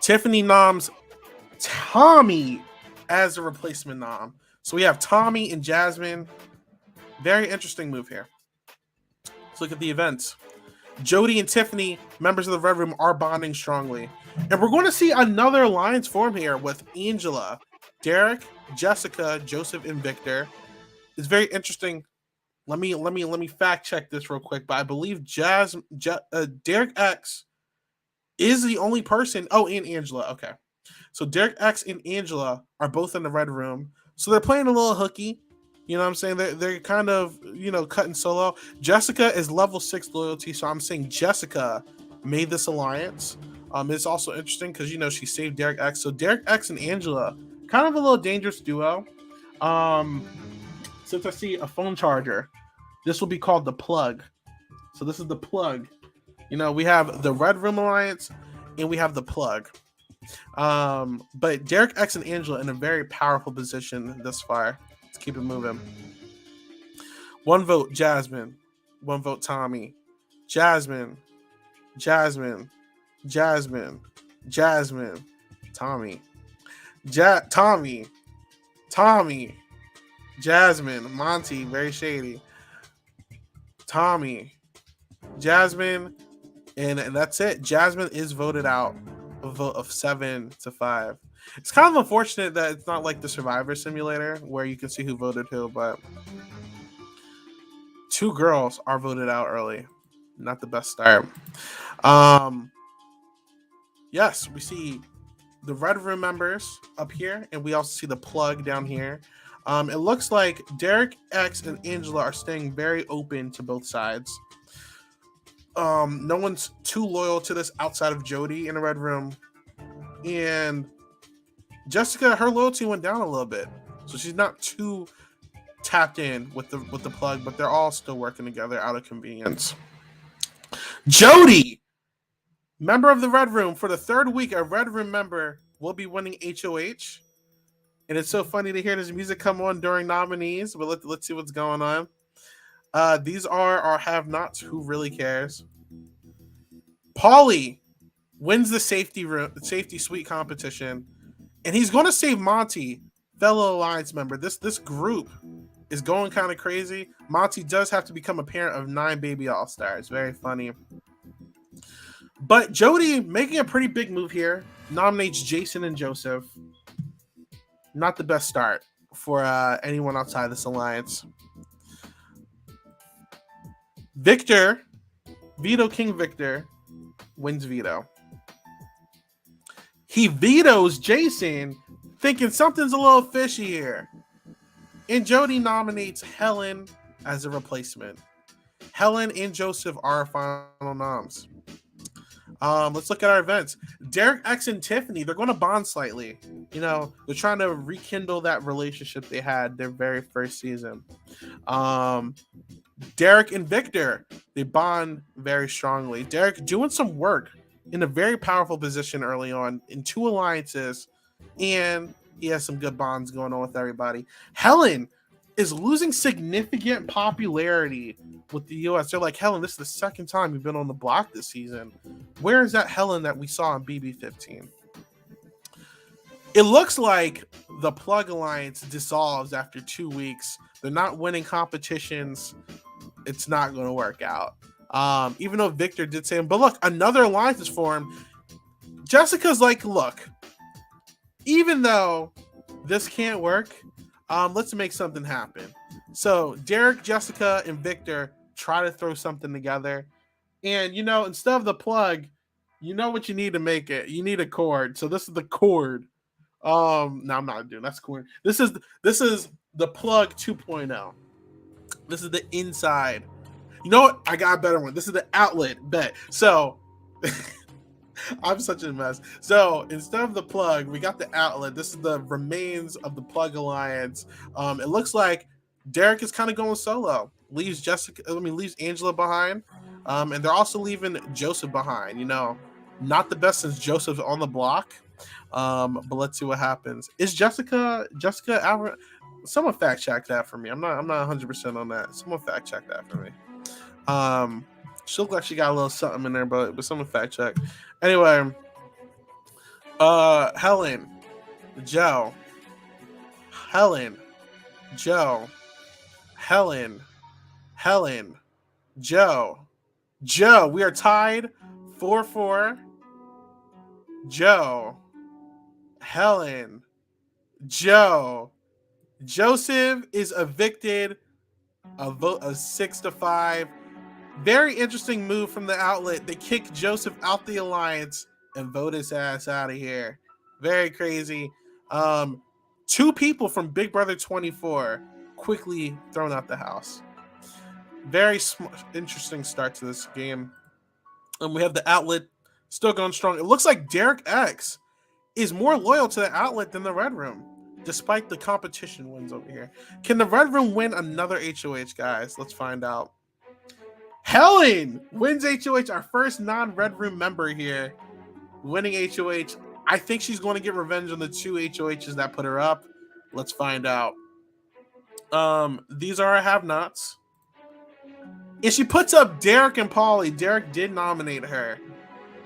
Tiffany noms Tommy as a replacement nom. So we have Tommy and Jasmine. Very interesting move here. Let's look at the events. Jody and Tiffany, members of the Red Room, are bonding strongly. And we're going to see another alliance form here with Angela, Derek, Jessica, Joseph, and Victor. It's very interesting. Let me fact check this real quick, but I believe Derek X is the only person. Oh, and Angela. Okay. So Derek X and Angela are both in the Red Room. So they're playing a little hooky. You know what I'm saying? They're kind of, cutting solo. Jessica is level 6 loyalty, so I'm saying Jessica made this alliance. It's also interesting because, she saved Derek X. So Derek X and Angela, kind of a little dangerous duo. Since I see a phone charger, this will be called the plug. So this is the plug. We have the Red Room Alliance and we have the plug. But Derek X and Angela in a very powerful position thus far. Let's keep it moving. 1 vote, Jasmine. 1 vote, Tommy. Jasmine. Jasmine. Jasmine. Jasmine. Tommy. Tommy. Tommy. Jasmine. Monty. Very shady. Tommy. Jasmine. And that's it. Jasmine is voted out. A vote of 7-5. It's kind of unfortunate that it's not like the Survivor Simulator where you can see who voted who, but 2 girls are voted out early. Not the best start. Yes, we see the Red Room members up here, and we also see the plug down here. It looks like Derek X and Angela are staying very open to both sides. No one's too loyal to this outside of Jody in the Red Room. And Jessica, her loyalty went down a little bit. So she's not too tapped in with the plug, but they're all still working together out of convenience. Jody Member of the Red Room, for the third week, a Red Room member will be winning HOH. And it's so funny to hear this music come on during nominees, but let's see what's going on. These are our have-nots. Who really cares? Paulie wins the safety suite competition, and he's going to save Monty, fellow Alliance member. This group is going kind of crazy. Monty does have to become a parent of 9 baby all-stars. Very funny. But Jody making a pretty big move here, nominates Jason and Joseph. Not the best start for anyone outside this alliance. Victor, Veto King Victor, wins veto. He vetoes Jason, thinking something's a little fishy here. And Jody nominates Helen as a replacement. Helen and Joseph are our final noms. Let's look at our events. Derek X and Tiffany, they're going to bond slightly. You know, they're trying to rekindle that relationship they had their very first season. Derek and Victor, they bond very strongly. Derek doing some work in a very powerful position early on in 2 alliances, and he has some good bonds going on with everybody. Helen is losing significant popularity with the US. They're like, Helen, this is the second time you've been on the block this season. Where is that Helen that we saw in BB15? It looks like the Plug Alliance dissolves after 2 weeks. They're not winning competitions. It's not going to work out. Even though Victor did say him. But look, another alliance is formed. Jessica's like, look, even though this can't work, let's make something happen. So Derek, Jessica, and Victor try to throw something together. And, you know, instead of the plug, you know what you need to make it. You need a cord. So this is the cord. No, I'm not doing that's cord. This is the plug 2.0. This is the inside. You know what? I got a better one. This is the outlet. Bet. So I'm such a mess. So instead of the plug, we got the outlet. This is the remains of the Plug Alliance. It looks like Derek is kind of going solo. Leaves Angela behind. And they're also leaving Joseph behind. You know, not the best since Joseph's on the block. But let's see what happens. Is Jessica Alvarez? Someone fact check that for me. I'm not 100% on that. Someone fact check that for me. She looked like she got a little something in there, but someone fact check. Anyway, Helen, Joe, Helen, Joe, Joe. We are tied 4-4. Joe, Helen, Joe. Joseph is evicted. A vote of 6-5. Very interesting move from the outlet. They kick Joseph out the alliance and vote his ass out of here. Very crazy. 2 people from Big Brother 24 quickly thrown out the house. Very interesting start to this game. And we have the outlet still going strong. It looks like Derek X is more loyal to the outlet than the Red Room, despite the competition wins over here. Can the Red Room win another HOH, guys? Let's find out. Helen wins HOH, our first non-Red Room member here, winning HOH. I think she's going to get revenge on the 2 HOHs that put her up. Let's find out. These are our have-nots. And she puts up Derek and Paulie. Derek did nominate her.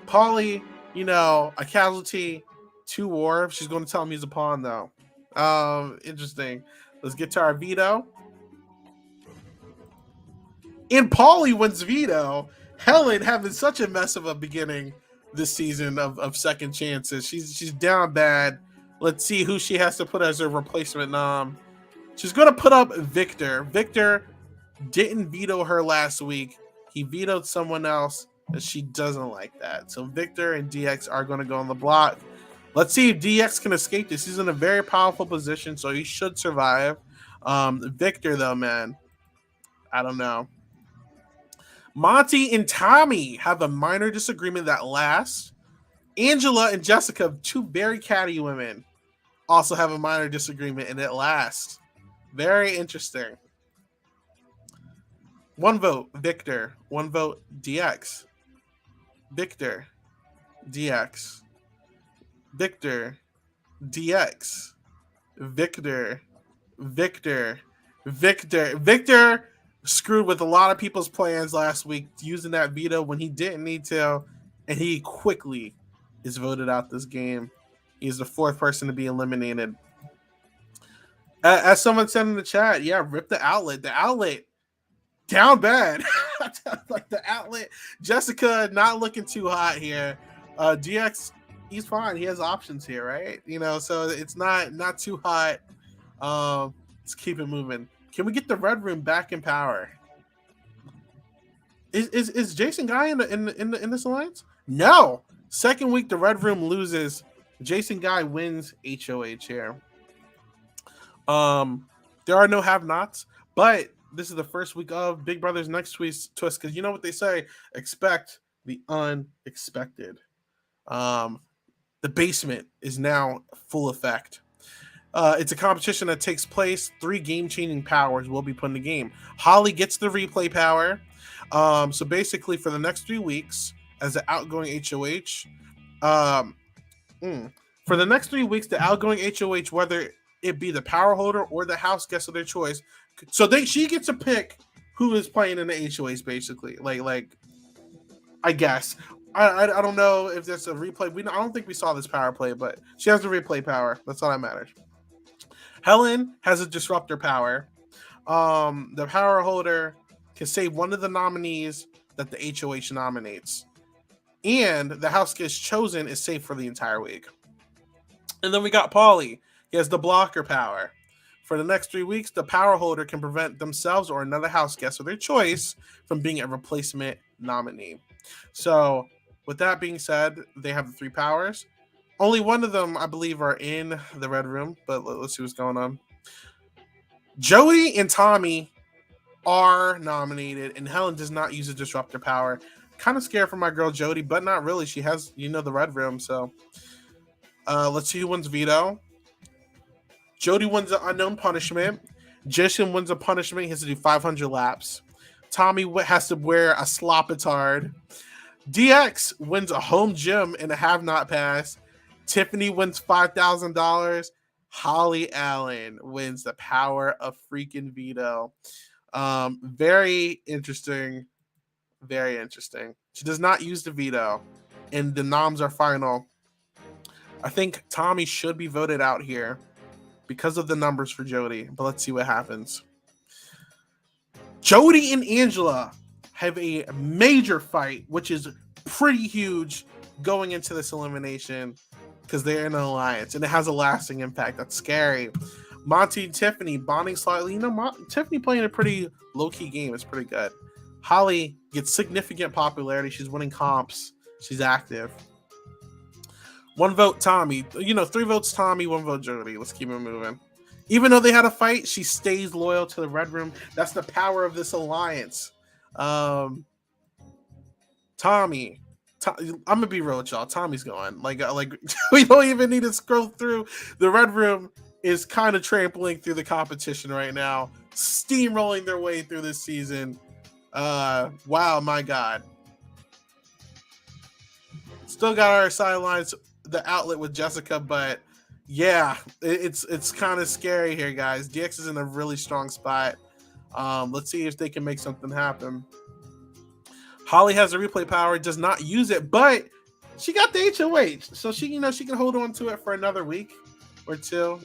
Paulie, you know, a casualty, 2 war. She's going to tell him he's a pawn, though. Interesting. Let's get to our veto. And Paulie wins veto. Helen having such a mess of a beginning this season of second chances. She's down bad. Let's see who she has to put as her replacement nom. She's going to put up Victor. Victor didn't veto her last week. He vetoed someone else, and she doesn't like that. So Victor and DX are going to go on the block. Let's see if DX can escape this. He's in a very powerful position, so he should survive. Victor, though, man, I don't know. Monty and Tommy have a minor disagreement that lasts. Angela and Jessica, 2 very catty women, also have a minor disagreement, and it lasts. Very interesting. 1 vote, Victor. 1 vote, DX. Victor. DX, Victor, DX, Victor, Victor, Victor screwed with a lot of people's plans last week using that veto when he didn't need to, and he quickly is voted out this game. He's the fourth person to be eliminated. As someone said in the chat, yeah, rip the outlet. The outlet down bad. Like the outlet, Jessica not looking too hot here. DX, he's fine. He has options here, right? You know, so it's not too hot. Let's keep it moving. Can we get the Red Room back in power? Is Jason Guy in this alliance? No. Second week, the Red Room loses. Jason Guy wins HOH here. There are no have-nots, but this is the first week of Big Brother's Next Twist, because you know what they say: expect the unexpected. The basement is now full effect. It's a competition that takes place. 3 game-changing powers will be put in the game. Holly gets the replay power. So basically, for the next 3 weeks, as the outgoing HOH, for the next 3 weeks, the outgoing HOH, whether it be the power holder or the house guest of their choice, so she gets to pick who is playing in the HOH. Basically, like I guess. I don't know if there's a replay. I don't think we saw this power play, but she has the replay power. That's all that matters. Helen has a disruptor power. The power holder can save one of the nominees that the HOH nominates. And the house gets chosen is safe for the entire week. And then we got Paulie. He has the blocker power. For the next 3 weeks, the power holder can prevent themselves or another house guest of their choice from being a replacement nominee. So, with that being said, they have the 3 powers. Only one of them, I believe, are in the Red Room, but let's see what's going on. Jody and Tommy are nominated, and Helen does not use a disruptor power. Kind of scared for my girl Jody, but not really. She has, the Red Room, so let's see who wins veto. Jody wins the unknown punishment. Jason wins a punishment. He has to do 500 laps. Tommy has to wear a slopetard. DX wins a home gym and a have-not pass. Tiffany wins $5,000. Holly Allen wins the power of freaking veto. Very interesting. Very interesting. She does not use the veto, and the noms are final. I think Tommy should be voted out here because of the numbers for Jody, but let's see what happens. Jody and Angela have a major fight, which is pretty huge going into this elimination because they're in an alliance, and it has a lasting impact. That's scary. Monty and Tiffany bonding slightly. Tiffany playing a pretty low-key game. It's pretty good. Holly gets significant popularity. She's winning comps. She's active. 1 vote Tommy. 3 votes Tommy, 1 vote Jody. Let's keep it moving. Even though they had a fight, she stays loyal to the Red Room. That's the power of this alliance. Tommy. I'm gonna be real with y'all. Tommy's going. Like we don't even need to scroll through. The Red Room is kind of trampling through the competition right now, steamrolling their way through this season. Wow, my God. Still got our sidelines, the outlet with Jessica, but yeah, it's kind of scary here, guys. DX is in a really strong spot. Let's see if they can make something happen. Holly has a replay power, does not use it, but she got the HOH, so she can hold on to it for another week or 2.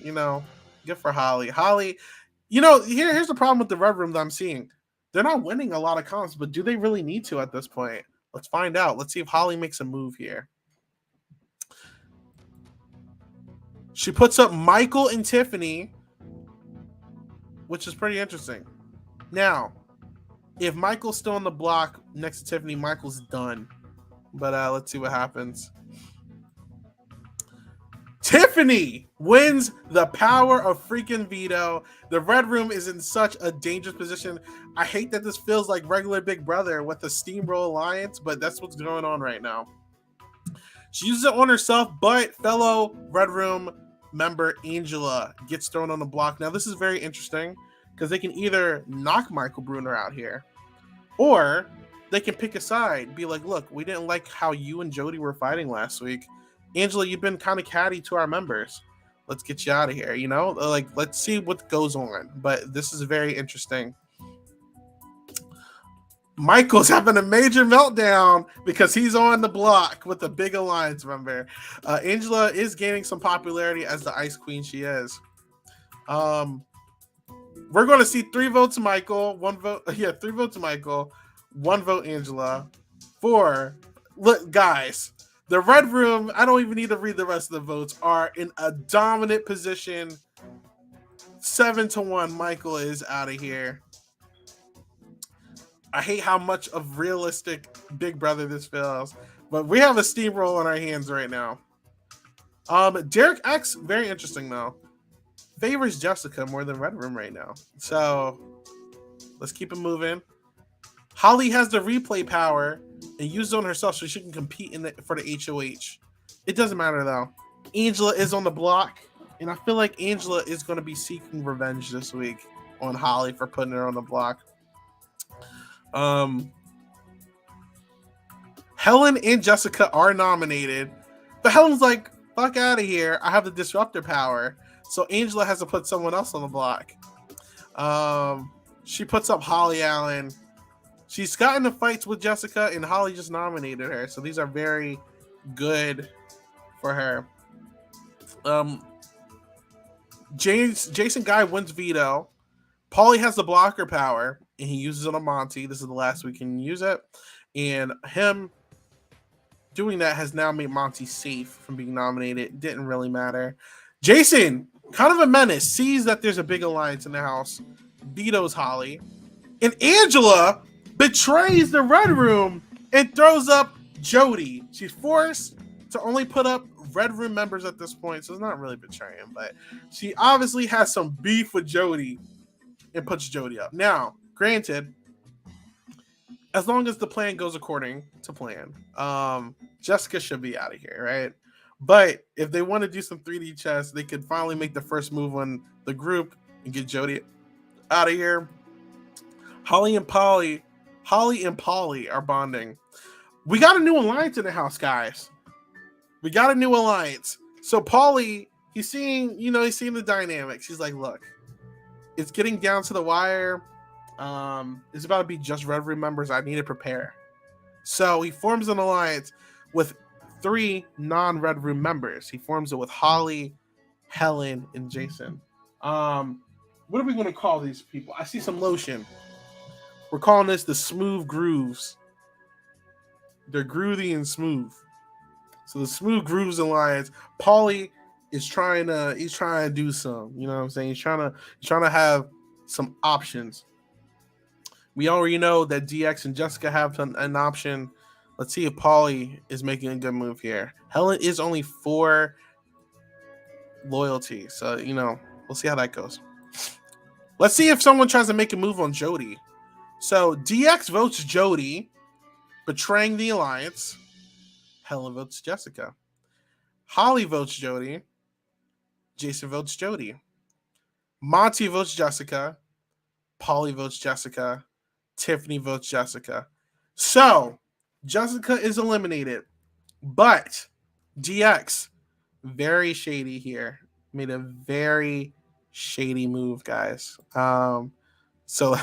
Good for Holly. Holly, here's the problem with the Red Room that I'm seeing. They're not winning a lot of comps, but do they really need to at this point? Let's find out. Let's see if Holly makes a move here. She puts up Michael and Tiffany, which is pretty interesting. Now, if Michael's still on the block next to Tiffany, Michael's done. But let's see what happens. Tiffany wins the power of freaking veto. The Red Room is in such a dangerous position. I hate that this feels like regular Big Brother with the Steamroll Alliance, but that's what's going on right now. She uses it on herself, but fellow Red Room member Angela gets thrown on the block. Now, this is very interesting because they can either knock Michael Bruner out here, or they can pick a side. Be like, look, we didn't like how you and Jody were fighting last week. Angela, you've been kind of catty to our members. Let's get you out of here. You know, like let's see what goes on. But this is very interesting. Michael's having a major meltdown because he's on the block with a big alliance member. Angela is gaining some popularity as the Ice Queen she is. We're going to see 3 votes Michael, 1 vote. Yeah, 3 votes Michael, 1 vote Angela. 4. Look, guys, the Red Room, I don't even need to read the rest of the votes, are in a dominant position. 7-1, Michael is out of here. I hate how much of realistic Big Brother this feels, but we have a steamroll on our hands right now. Derek X, very interesting though, favors Jessica more than Red Room right now. So let's keep it moving. Holly has the replay power and used it on herself so she can compete for the HOH. It doesn't matter though. Angela is on the block, and I feel like Angela is going to be seeking revenge this week on Holly for putting her on the block. Helen and Jessica are nominated, but Helen's like, fuck out of here. I have the disruptor power. So Angela has to put someone else on the block. She puts up Holly Allen. She's gotten the fights with Jessica, and Holly just nominated her. So these are very good for her. Jason Guy wins veto. Paulie has the blocker power, and he uses it on Monty. This is the last week he can use it. And him doing that has now made Monty safe from being nominated. Didn't really matter. Jason, kind of a menace, sees that there's a big alliance in the house, vetoes Holly. And Angela betrays the Red Room and throws up Jody. She's forced to only put up Red Room members at this point, so it's not really betraying, but she obviously has some beef with Jody and puts Jody up. Now, granted, as long as the plan goes according to plan, Jessica should be out of here, right? But if they want to do some 3D chess, they could finally make the first move on the group and get Jody out of here. Holly and Polly are bonding. We got a new alliance in the house, guys. We got a new alliance. So Paulie, he's seeing the dynamics. He's like, look, it's getting down to the wire. It's about to be just Red Room members. I need to prepare. So he forms an alliance with 3 non-Red Room members. He forms it with Holly, Helen, and Jason. What are we going to call these people? I see some lotion. We're calling this the Smooth Grooves. They're groovy and smooth. So the Smooth Grooves Alliance. Paulie is trying to do some. You know what I'm saying? He's trying to have some options. We already know that DX and Jessica have an option. Let's see if Paulie is making a good move here. Helen is only 4 loyalty. So, we'll see how that goes. Let's see if someone tries to make a move on Jody. So DX votes Jody, betraying the alliance. Helen votes Jessica. Holly votes Jody. Jason votes Jody. Monty votes Jessica. Paulie votes Jessica. Tiffany votes Jessica. So Jessica is eliminated, but DX, very shady here, made a very shady move, guys. So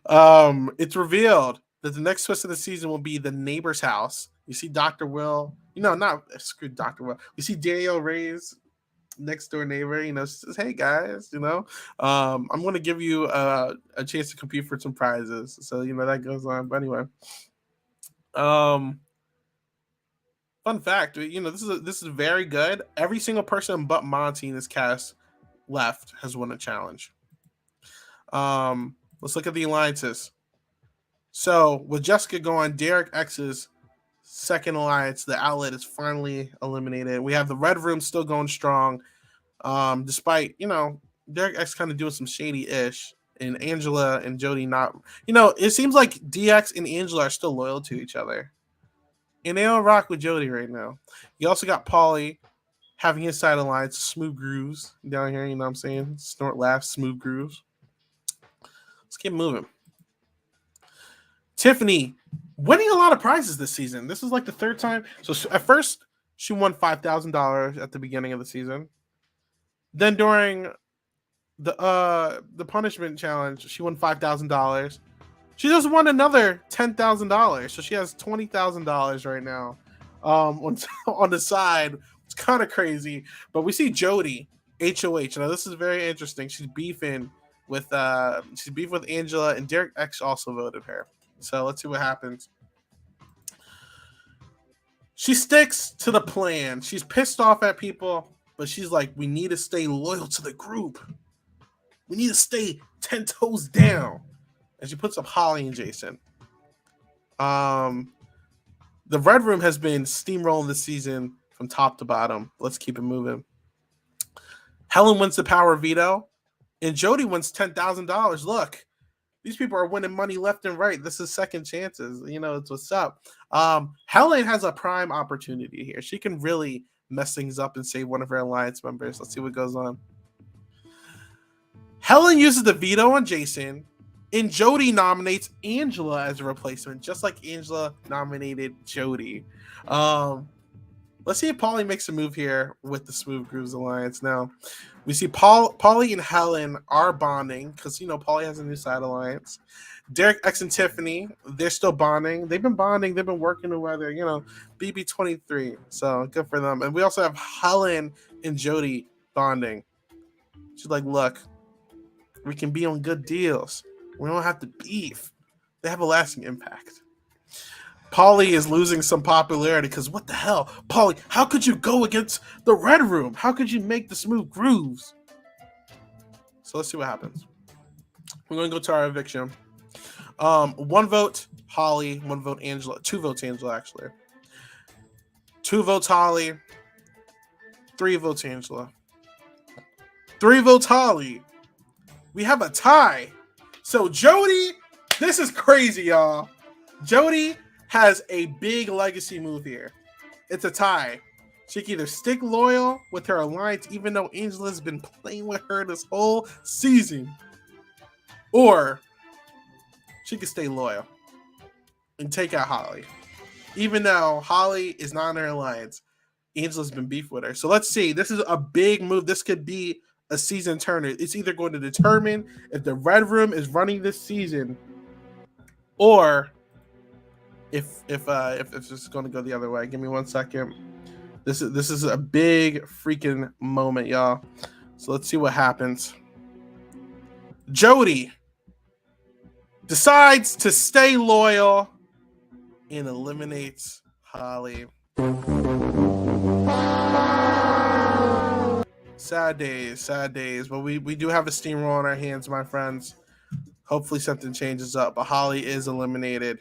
it's revealed that the next twist of the season will be the neighbor's house. You see Dr. Will, screw Dr. Will. You see Danielle Ray's next door neighbor, says, hey guys, I'm going to give you a chance to compete for some prizes. So, that goes on. But anyway, fun fact, this is very good. Every single person but Monty in this cast left has won a challenge. Let's look at the alliances. So with Jessica going, Derek X's second alliance, the outlet, is finally eliminated. We have the Red Room still going strong, despite Derek X kind of doing some shady-ish, and Angela and Jody not. It seems like DX and Angela are still loyal to each other, and they don't rock with Jody right now. You also got Paulie having his side alliance, Smooth Grooves down here. You know what I'm saying? Snort, laugh, Smooth Grooves. Let's keep moving. Tiffany winning a lot of prizes this season. This is like the third time. So at first she won $5,000 at the beginning of the season. Then during the punishment challenge, she won $5,000. She just won another $10,000, so she has $20,000 right now. On the side, it's kind of crazy. But we see Jody HOH. Now this is very interesting. She's beefing with Angela, and Derek X also voted her. So let's see what happens. She sticks to the plan. She's pissed off at people, but she's like, we need to stay loyal to the group. We need to stay 10 toes down. And she puts up Holly and Jason. The Red Room has been steamrolling this season from top to bottom. Let's keep it moving. Helen wins the power veto, and Jody wins $10,000. Look, these people are winning money left and right. This is second chances. You know, it's what's up. Helen has a prime opportunity here. She can really mess things up and save one of her alliance members. Let's see what goes on. Helen uses the veto on Jason, and Jody nominates Angela as a replacement, just like Angela nominated Jody. Let's see if Paulie makes a move here with the Smooth Grooves Alliance. Now, we see Paulie and Helen are bonding because, you know, Paulie has a new side alliance. Derek X and Tiffany, they're still bonding. They've been bonding. They've been working together, you know, BB23. So good for them. And we also have Helen and Jody bonding. She's like, look, we can be on good deals. We don't have to beef. They have a lasting impact. Paulie is losing some popularity because what the hell? Paulie, how could you go against the Red Room? How could you make the Smooth Grooves? So let's see what happens. We're going to go to our eviction. 1 vote, Holly. 1 vote, Angela. 2 votes, Angela, actually. 2 votes, Holly. 3 votes, Angela. 3 votes, Holly. We have a tie. So Jody, this is crazy, y'all. Jody has a big legacy move here. It's a tie. She can either stick loyal with her alliance, even though Angela's been playing with her this whole season, or she can stay loyal and take out Holly. Even though Holly is not in her alliance, Angela's been beef with her. So let's see. This is a big move. This could be a season turner. It's either going to determine if the Red Room is running this season, or if it's going to go the other way. Give me 1 second. This is a big freaking moment, y'all. So let's see what happens. Jody decides to stay loyal and eliminates Holly. Sad days. But we do have a steamroll on our hands, my friends. Hopefully something changes up. But Holly is eliminated.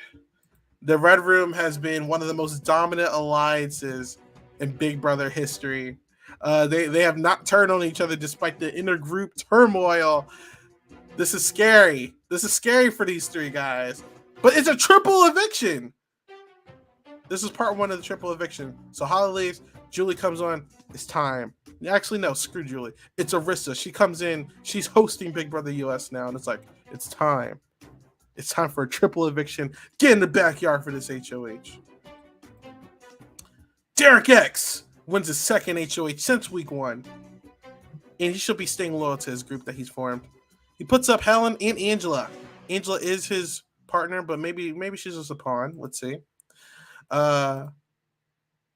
The Red Room has been one of the most dominant alliances in Big Brother history. They have not turned on each other despite the intergroup turmoil. This is scary. This is scary for these 3 guys. But it's a triple eviction. This is part 1 of the triple eviction. So Holly leaves. Julie comes on. It's time. Actually, no, screw Julie. It's Arissa. She comes in. She's hosting Big Brother US now. And it's like, it's time. It's time for a triple eviction. Get in the backyard for this HOH. Derek X wins his second HOH since week 1. And he should be staying loyal to his group that he's formed. He puts up Helen and Angela. Angela is his partner, but maybe she's just a pawn. Let's see.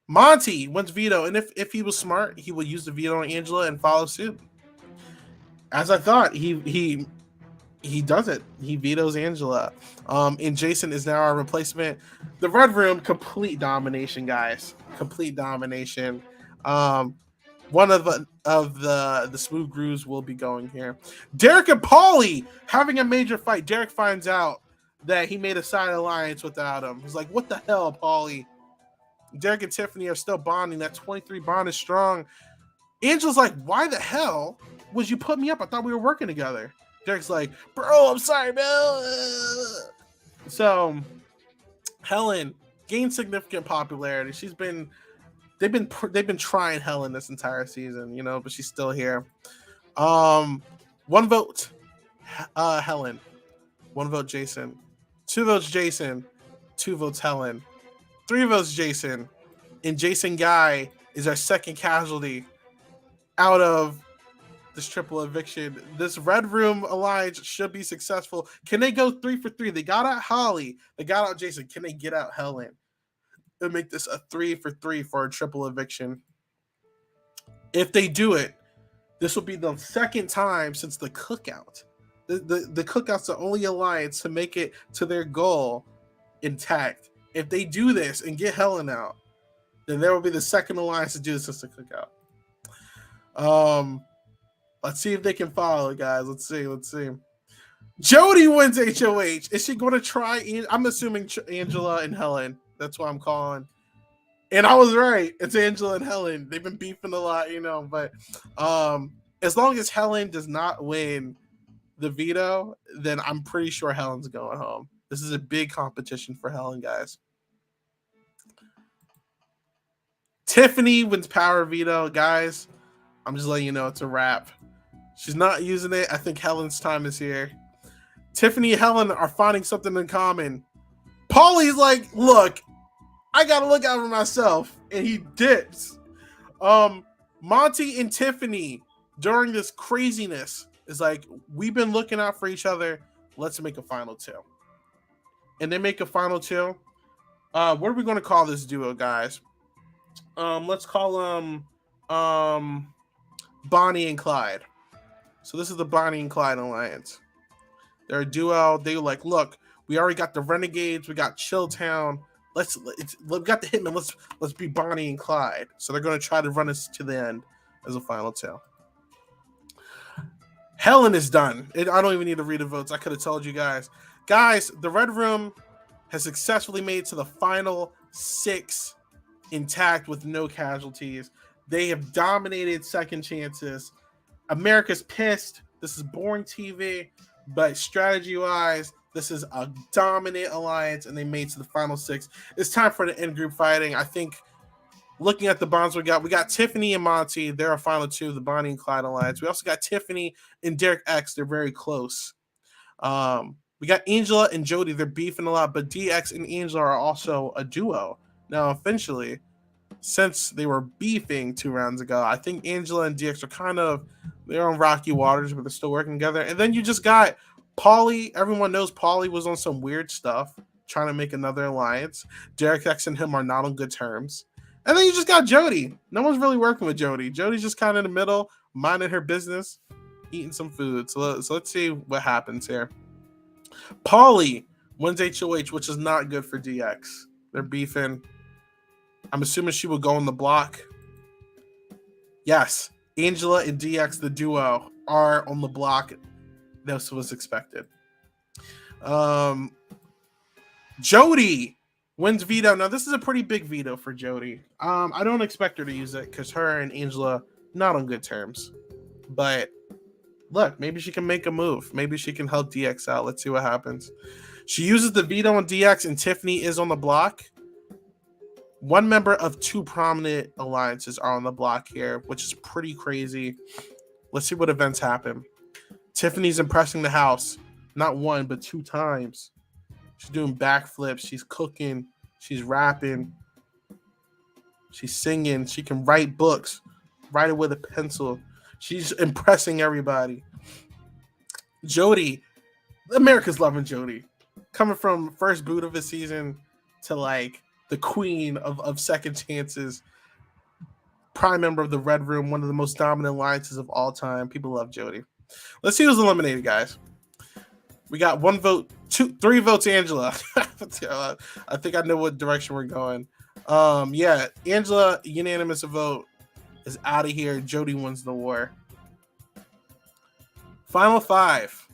Monty wins veto. And if he was smart, he would use the veto on Angela and follow suit. As I thought, he does it. He vetoes Angela. And Jason is now our replacement. The Red Room, complete domination, guys. Complete domination. One of the Smooth Grooves will be going here. Derek and Paulie having a major fight. Derek finds out that he made a side alliance without him. He's like, what the hell, Paulie? Derek and Tiffany are still bonding. That 23 bond is strong. Angela's like, why the hell would you put me up? I thought we were working together. Derek's like, bro, I'm sorry, man. So Helen gained significant popularity. They've been trying Helen this entire season, you know, but she's still here. 1 vote, Helen. 1 vote, Jason. 2 votes Jason, 2 votes Helen, 3 votes Jason, and Jason Guy is our second casualty out of this triple eviction. This Red Room Alliance should be successful. Can they go 3 for 3? They got out Holly. They got out Jason. Can they get out Helen and make this a 3 for 3 for a triple eviction? If they do it, this will be the second time since the Cookout. The Cookout's the only alliance to make it to their goal intact. If they do this and get Helen out, then there will be the second alliance to do this since the Cookout. Let's see if they can follow, guys. Let's see. Jody wins HOH. Is she going to try? I'm assuming Angela and Helen. That's what I'm calling. And I was right. It's Angela and Helen. They've been beefing a lot, but as long as Helen does not win the veto, then I'm pretty sure Helen's going home. This is a big competition for Helen, guys. Tiffany wins power veto, guys. I'm just letting you know it's a wrap. She's not using it. I think Helen's time is here. Tiffany and Helen are finding something in common. Paulie's like, look, I gotta look out for myself, and he dips. Monty and Tiffany during this craziness is like, we've been looking out for each other. Let's make a final 2. And they make a final 2. What are we going to call this duo, guys? Let's call them Bonnie and Clyde. So this is the Bonnie and Clyde alliance. They're a duo. They were like, look, we already got the Renegades. We got Chilltown. We got the Hitmen. Let's be Bonnie and Clyde. So they're going to try to run us to the end as a final 2. Helen is done. I don't even need to read the votes. I could have told you guys. Guys, the Red Room has successfully made to the final 6 intact with no casualties. They have dominated second chances. America's pissed. This is boring TV, but strategy-wise, this is a dominant alliance, and they made to the final 6. It's time for the in-group fighting. I think looking at the bonds we got Tiffany and Monty. They're our final 2, the Bonnie and Clyde alliance. We also got Tiffany and Derek X. They're very close. We got Angela and Jody. They're beefing a lot, but DX and Angela are also a duo. Now, eventually, since they were beefing 2 rounds ago, I think Angela and DX are they're on rocky waters, but they're still working together. And then you just got Paulie. Everyone knows Paulie was on some weird stuff, trying to make another alliance. Derek X and him are not on good terms. And then you just got Jody. No one's really working with Jody. Jody's just kind of in the middle, minding her business, eating some food. So let's see what happens here. Paulie wins HOH, which is not good for DX. They're beefing. I'm assuming she will go on the block. Yes, Angela and DX, the duo, are on the block. This was expected. Jody wins veto. Now, this is a pretty big veto for Jody. I don't expect her to use it because her and Angela not on good terms. But look, maybe she can make a move. Maybe she can help DX out. Let's see what happens. She uses the veto on DX, and Tiffany is on the block. One member of 2 prominent alliances are on the block here, which is pretty crazy. Let's see what events happen. Tiffany's impressing the house. Not 1, but 2 times. She's doing backflips. She's cooking. She's rapping. She's singing. She can write books. Write it with a pencil. She's impressing everybody. Jody. America's loving Jody. Coming from first boot of the season to the queen of second chances. Prime member of the Red Room. One of the most dominant alliances of all time. People love Jody. Let's see who's eliminated, guys. We got 1 vote, 3 votes, Angela. I think I know what direction we're going. Yeah, Angela, unanimous vote, is out of here. Jody wins the war. Final 5.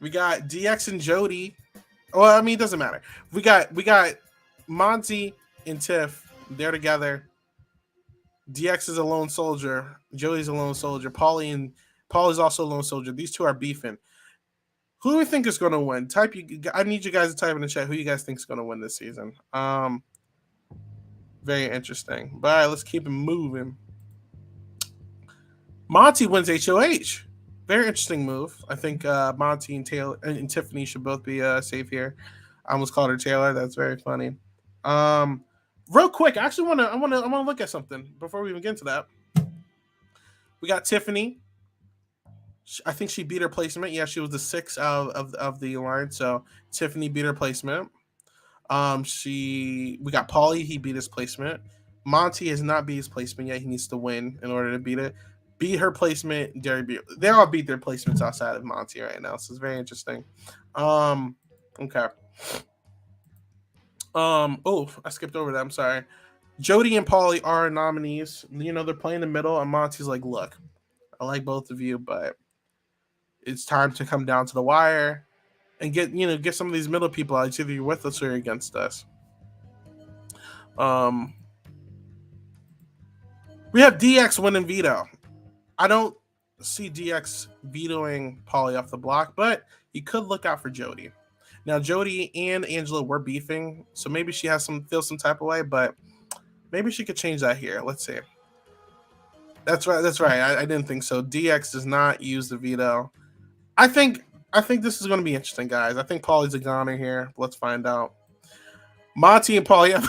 We got DX and Jody. Well, I mean, it doesn't matter. We got Monty and Tiff. They're together. DX is a lone soldier. Jody's a lone soldier. Paulie's also a lone soldier. These 2 are beefing. Who do we think is going to win? I need you guys to type in the chat who you guys think is going to win this season. Very interesting. But all right, let's keep it moving. Monty wins HOH. Very interesting move. I think Monty and Taylor and Tiffany should both be safe here. I almost called her Taylor. That's very funny. Um, Real quick, I actually I wanna look at something before we even get into that. We got Tiffany. I think she beat her placement. Yeah, she was the sixth of the alliance. So Tiffany beat her placement. We got Paulie. He beat his placement. Monty has not beat his placement yet. He needs to win in order to beat it. Beat her placement. Derry beat. They all beat their placements outside of Monty right now. So it's very interesting. Okay. Oh, I skipped over that. I'm sorry. Jody and Paulie are nominees. You know, they're playing the middle, and Monty's like, look, I like both of you, but it's time to come down to the wire and get some of these middle people out. It's either you're with us or you're against us. We have DX winning veto. I don't see DX vetoing Paulie off the block, but you could look out for Jody. Now Jody and Angela were beefing, so maybe she has feels some type of way, but maybe she could change that here. Let's see. That's right. That's right. I didn't think so. DX does not use the veto. I think this is going to be interesting, guys. I think Paulie's a goner here. Let's find out. Monty and Paulie have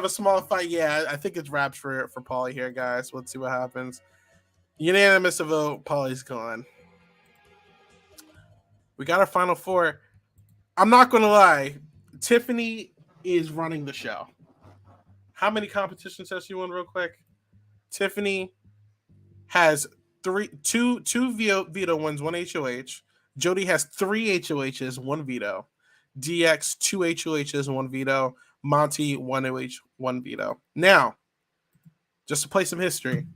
a small fight. Yeah, I think it's wraps for Paulie here, guys. Let's see what happens. Unanimous vote. Paulie's gone. We got our final four. I'm not going to lie. Tiffany is running the show. How many competitions has she won, real quick? Tiffany has two veto wins, one HOH. Jody has 3 HOHs, 1 veto. DX 2 HOHs, 1 veto. Monty 1 HOH, 1 veto. Now, just to play some history,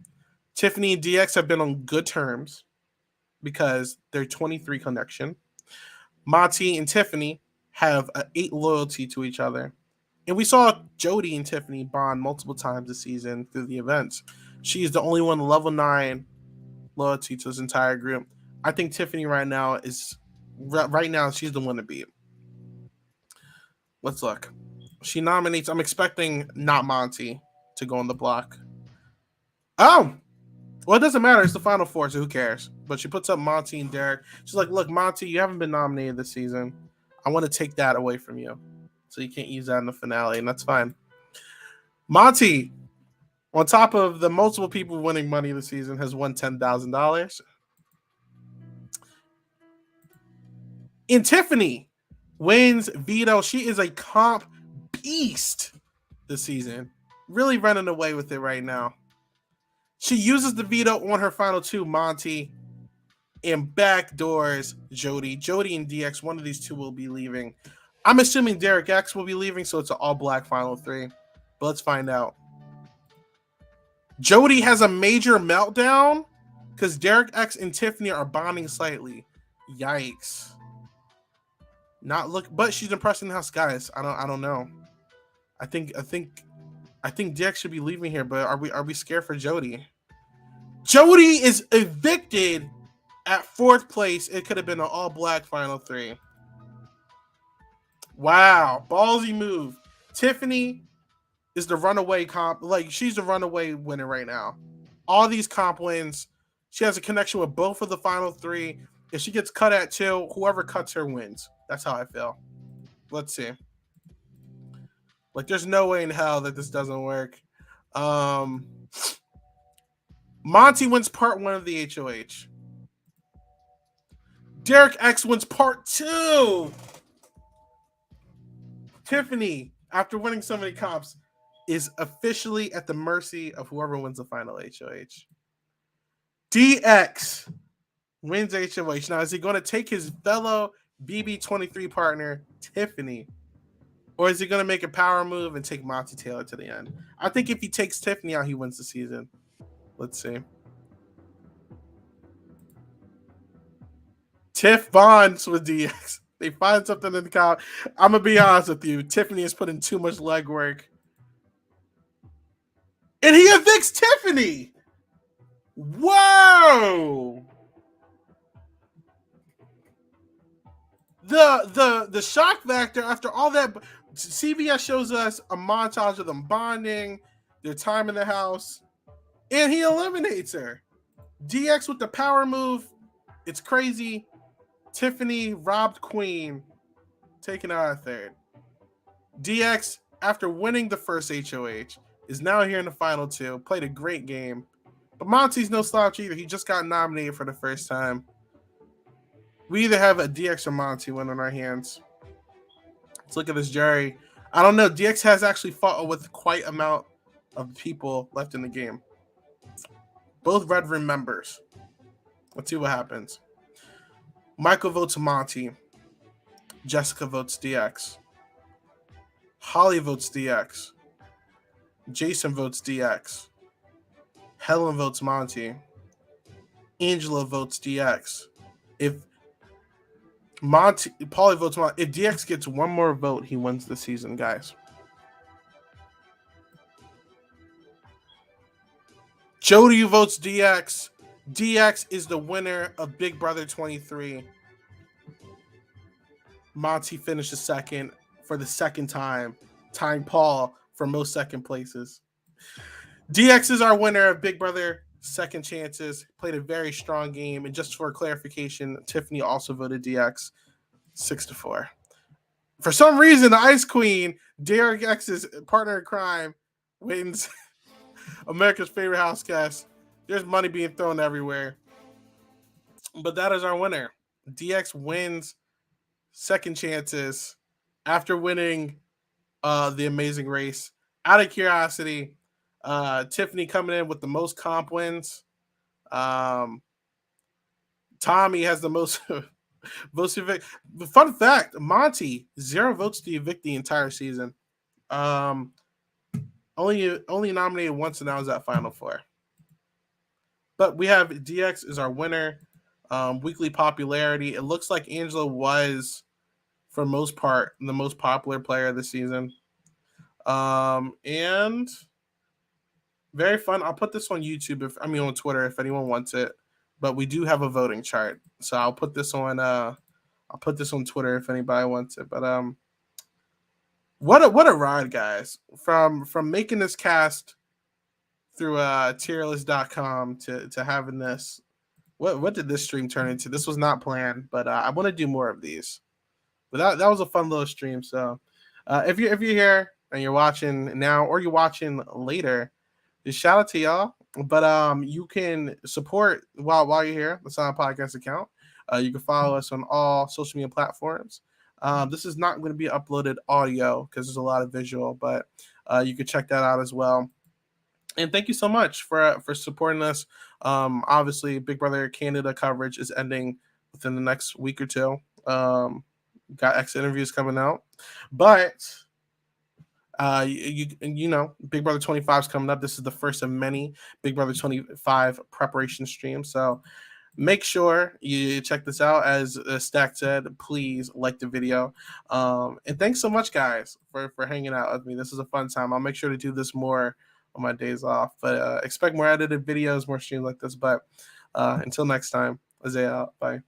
Tiffany and DX have been on good terms because they're 23 connection. Monty and Tiffany have 8 loyalty to each other. And we saw Jody and Tiffany bond multiple times this season through the events. She is the only one level 9 loyalty to this entire group. I think Tiffany right now she's the one to beat. Let's look. She nominates. I'm expecting not Monty to go on the block. Oh, well, it doesn't matter. It's the final four, so who cares? But she puts up Monty and Derek. She's like, look, Monty, you haven't been nominated this season. I want to take that away from you. So you can't use that in the finale, and that's fine. Monty, on top of the multiple people winning money this season, has won $10,000. And Tiffany wins veto. She is a comp beast this season. Really running away with it right now. She uses the veto on her final 2, Monty, and backdoors Jody. Jody and DX, one of these 2 will be leaving. I'm assuming Derek X will be leaving, so it's an all-black final 3. But let's find out. Jody has a major meltdown because Derek X and Tiffany are bonding slightly. Yikes. But she's impressing the house, guys. I don't know. I think DX should be leaving here, but are we scared for Jody? Jody is evicted at 4th place. It could have been an all-black final 3. Wow, ballsy move. Tiffany is the runaway comp. Like, she's the runaway winner right now. All these comp wins. She has a connection with both of the final 3. If she gets cut at 2, whoever cuts her wins. That's how I feel. Let's see. Like, there's no way in hell that this doesn't work. Monty wins part 1 of the HOH. Derek X wins part 2. Tiffany, after winning so many comps, is officially at the mercy of whoever wins the final HOH. DX wins HOH. Now, is he going to take his fellow BB23 partner, Tiffany, or is he going to make a power move and take Monty Taylor to the end? I think if he takes Tiffany out, he wins the season. Let's see. Tiff bonds with DX. They find something in the couch. I'm going to be honest with you. Tiffany has put in too much legwork. And he evicts Tiffany. Whoa. The shock factor after all that. CBS shows us a montage of them bonding, their time in the house, and he eliminates her. DX with the power move. It's crazy. Tiffany robbed Queen, taking out a third. DX, after winning the first HOH, is now here in the final two. Played a great game. But Monty's no slouch either. He just got nominated for the first time. We either have a DX or Monty win on our hands. Let's look at this jury. I don't know. DX has actually fought with quite amount of people left in the game. Both Red Room members. Let's see what happens. Michael votes Monty. Jessica votes DX. Holly votes DX. Jason votes DX. Helen votes Monty. Angela votes DX. If Paulie votes Monty, if DX gets one more vote, he wins the season, guys. Jody votes DX. DX is the winner of Big Brother 23. Monty finishes second for the second time, tying Paul for most second places. DX is our winner of Big Brother Second Chances. Played a very strong game. And just for clarification, Tiffany also voted DX 6-4. For some reason, the Ice Queen, Derek X's partner in crime, wins America's favorite house guest. There's money being thrown everywhere. But that is our winner. DX wins Second Chances after winning the Amazing Race. Out of curiosity, Tiffany coming in with the most comp wins. Tommy has the most votes to evict. Fun fact, Monty, 0 votes to evict the entire season. Only nominated once, and that was at Final Four. But we have DX is our winner. Weekly popularity. It looks like Angela was, for most part, the most popular player this season. And very fun. I'll put this on YouTube on Twitter if anyone wants it. But we do have a voting chart, so I'll put this on Twitter if anybody wants it. But what a ride, guys! From making this cast through tierlist.com to having this. What did this stream turn into? This was not planned, but I want to do more of these. But that was a fun little stream. So if you're here and you're watching now or you're watching later, just shout out to y'all. But you can support while you're here. The Silent Podcast account. You can follow us on all social media platforms. This is not going to be uploaded audio because there's a lot of visual, but you can check that out as well. And thank you so much for supporting us. Obviously, Big Brother Canada coverage is ending within the next week or two. Got exit interviews coming out, but you know, Big Brother 25 is coming up. This is the first of many Big Brother 25 preparation streams. So make sure you check this out. As Stack said, please like the video. And thanks so much, guys, for hanging out with me. This is a fun time. I'll make sure to do this more on my days off, but expect more edited videos, more streams like this. But until next time, Isaiah out. Bye.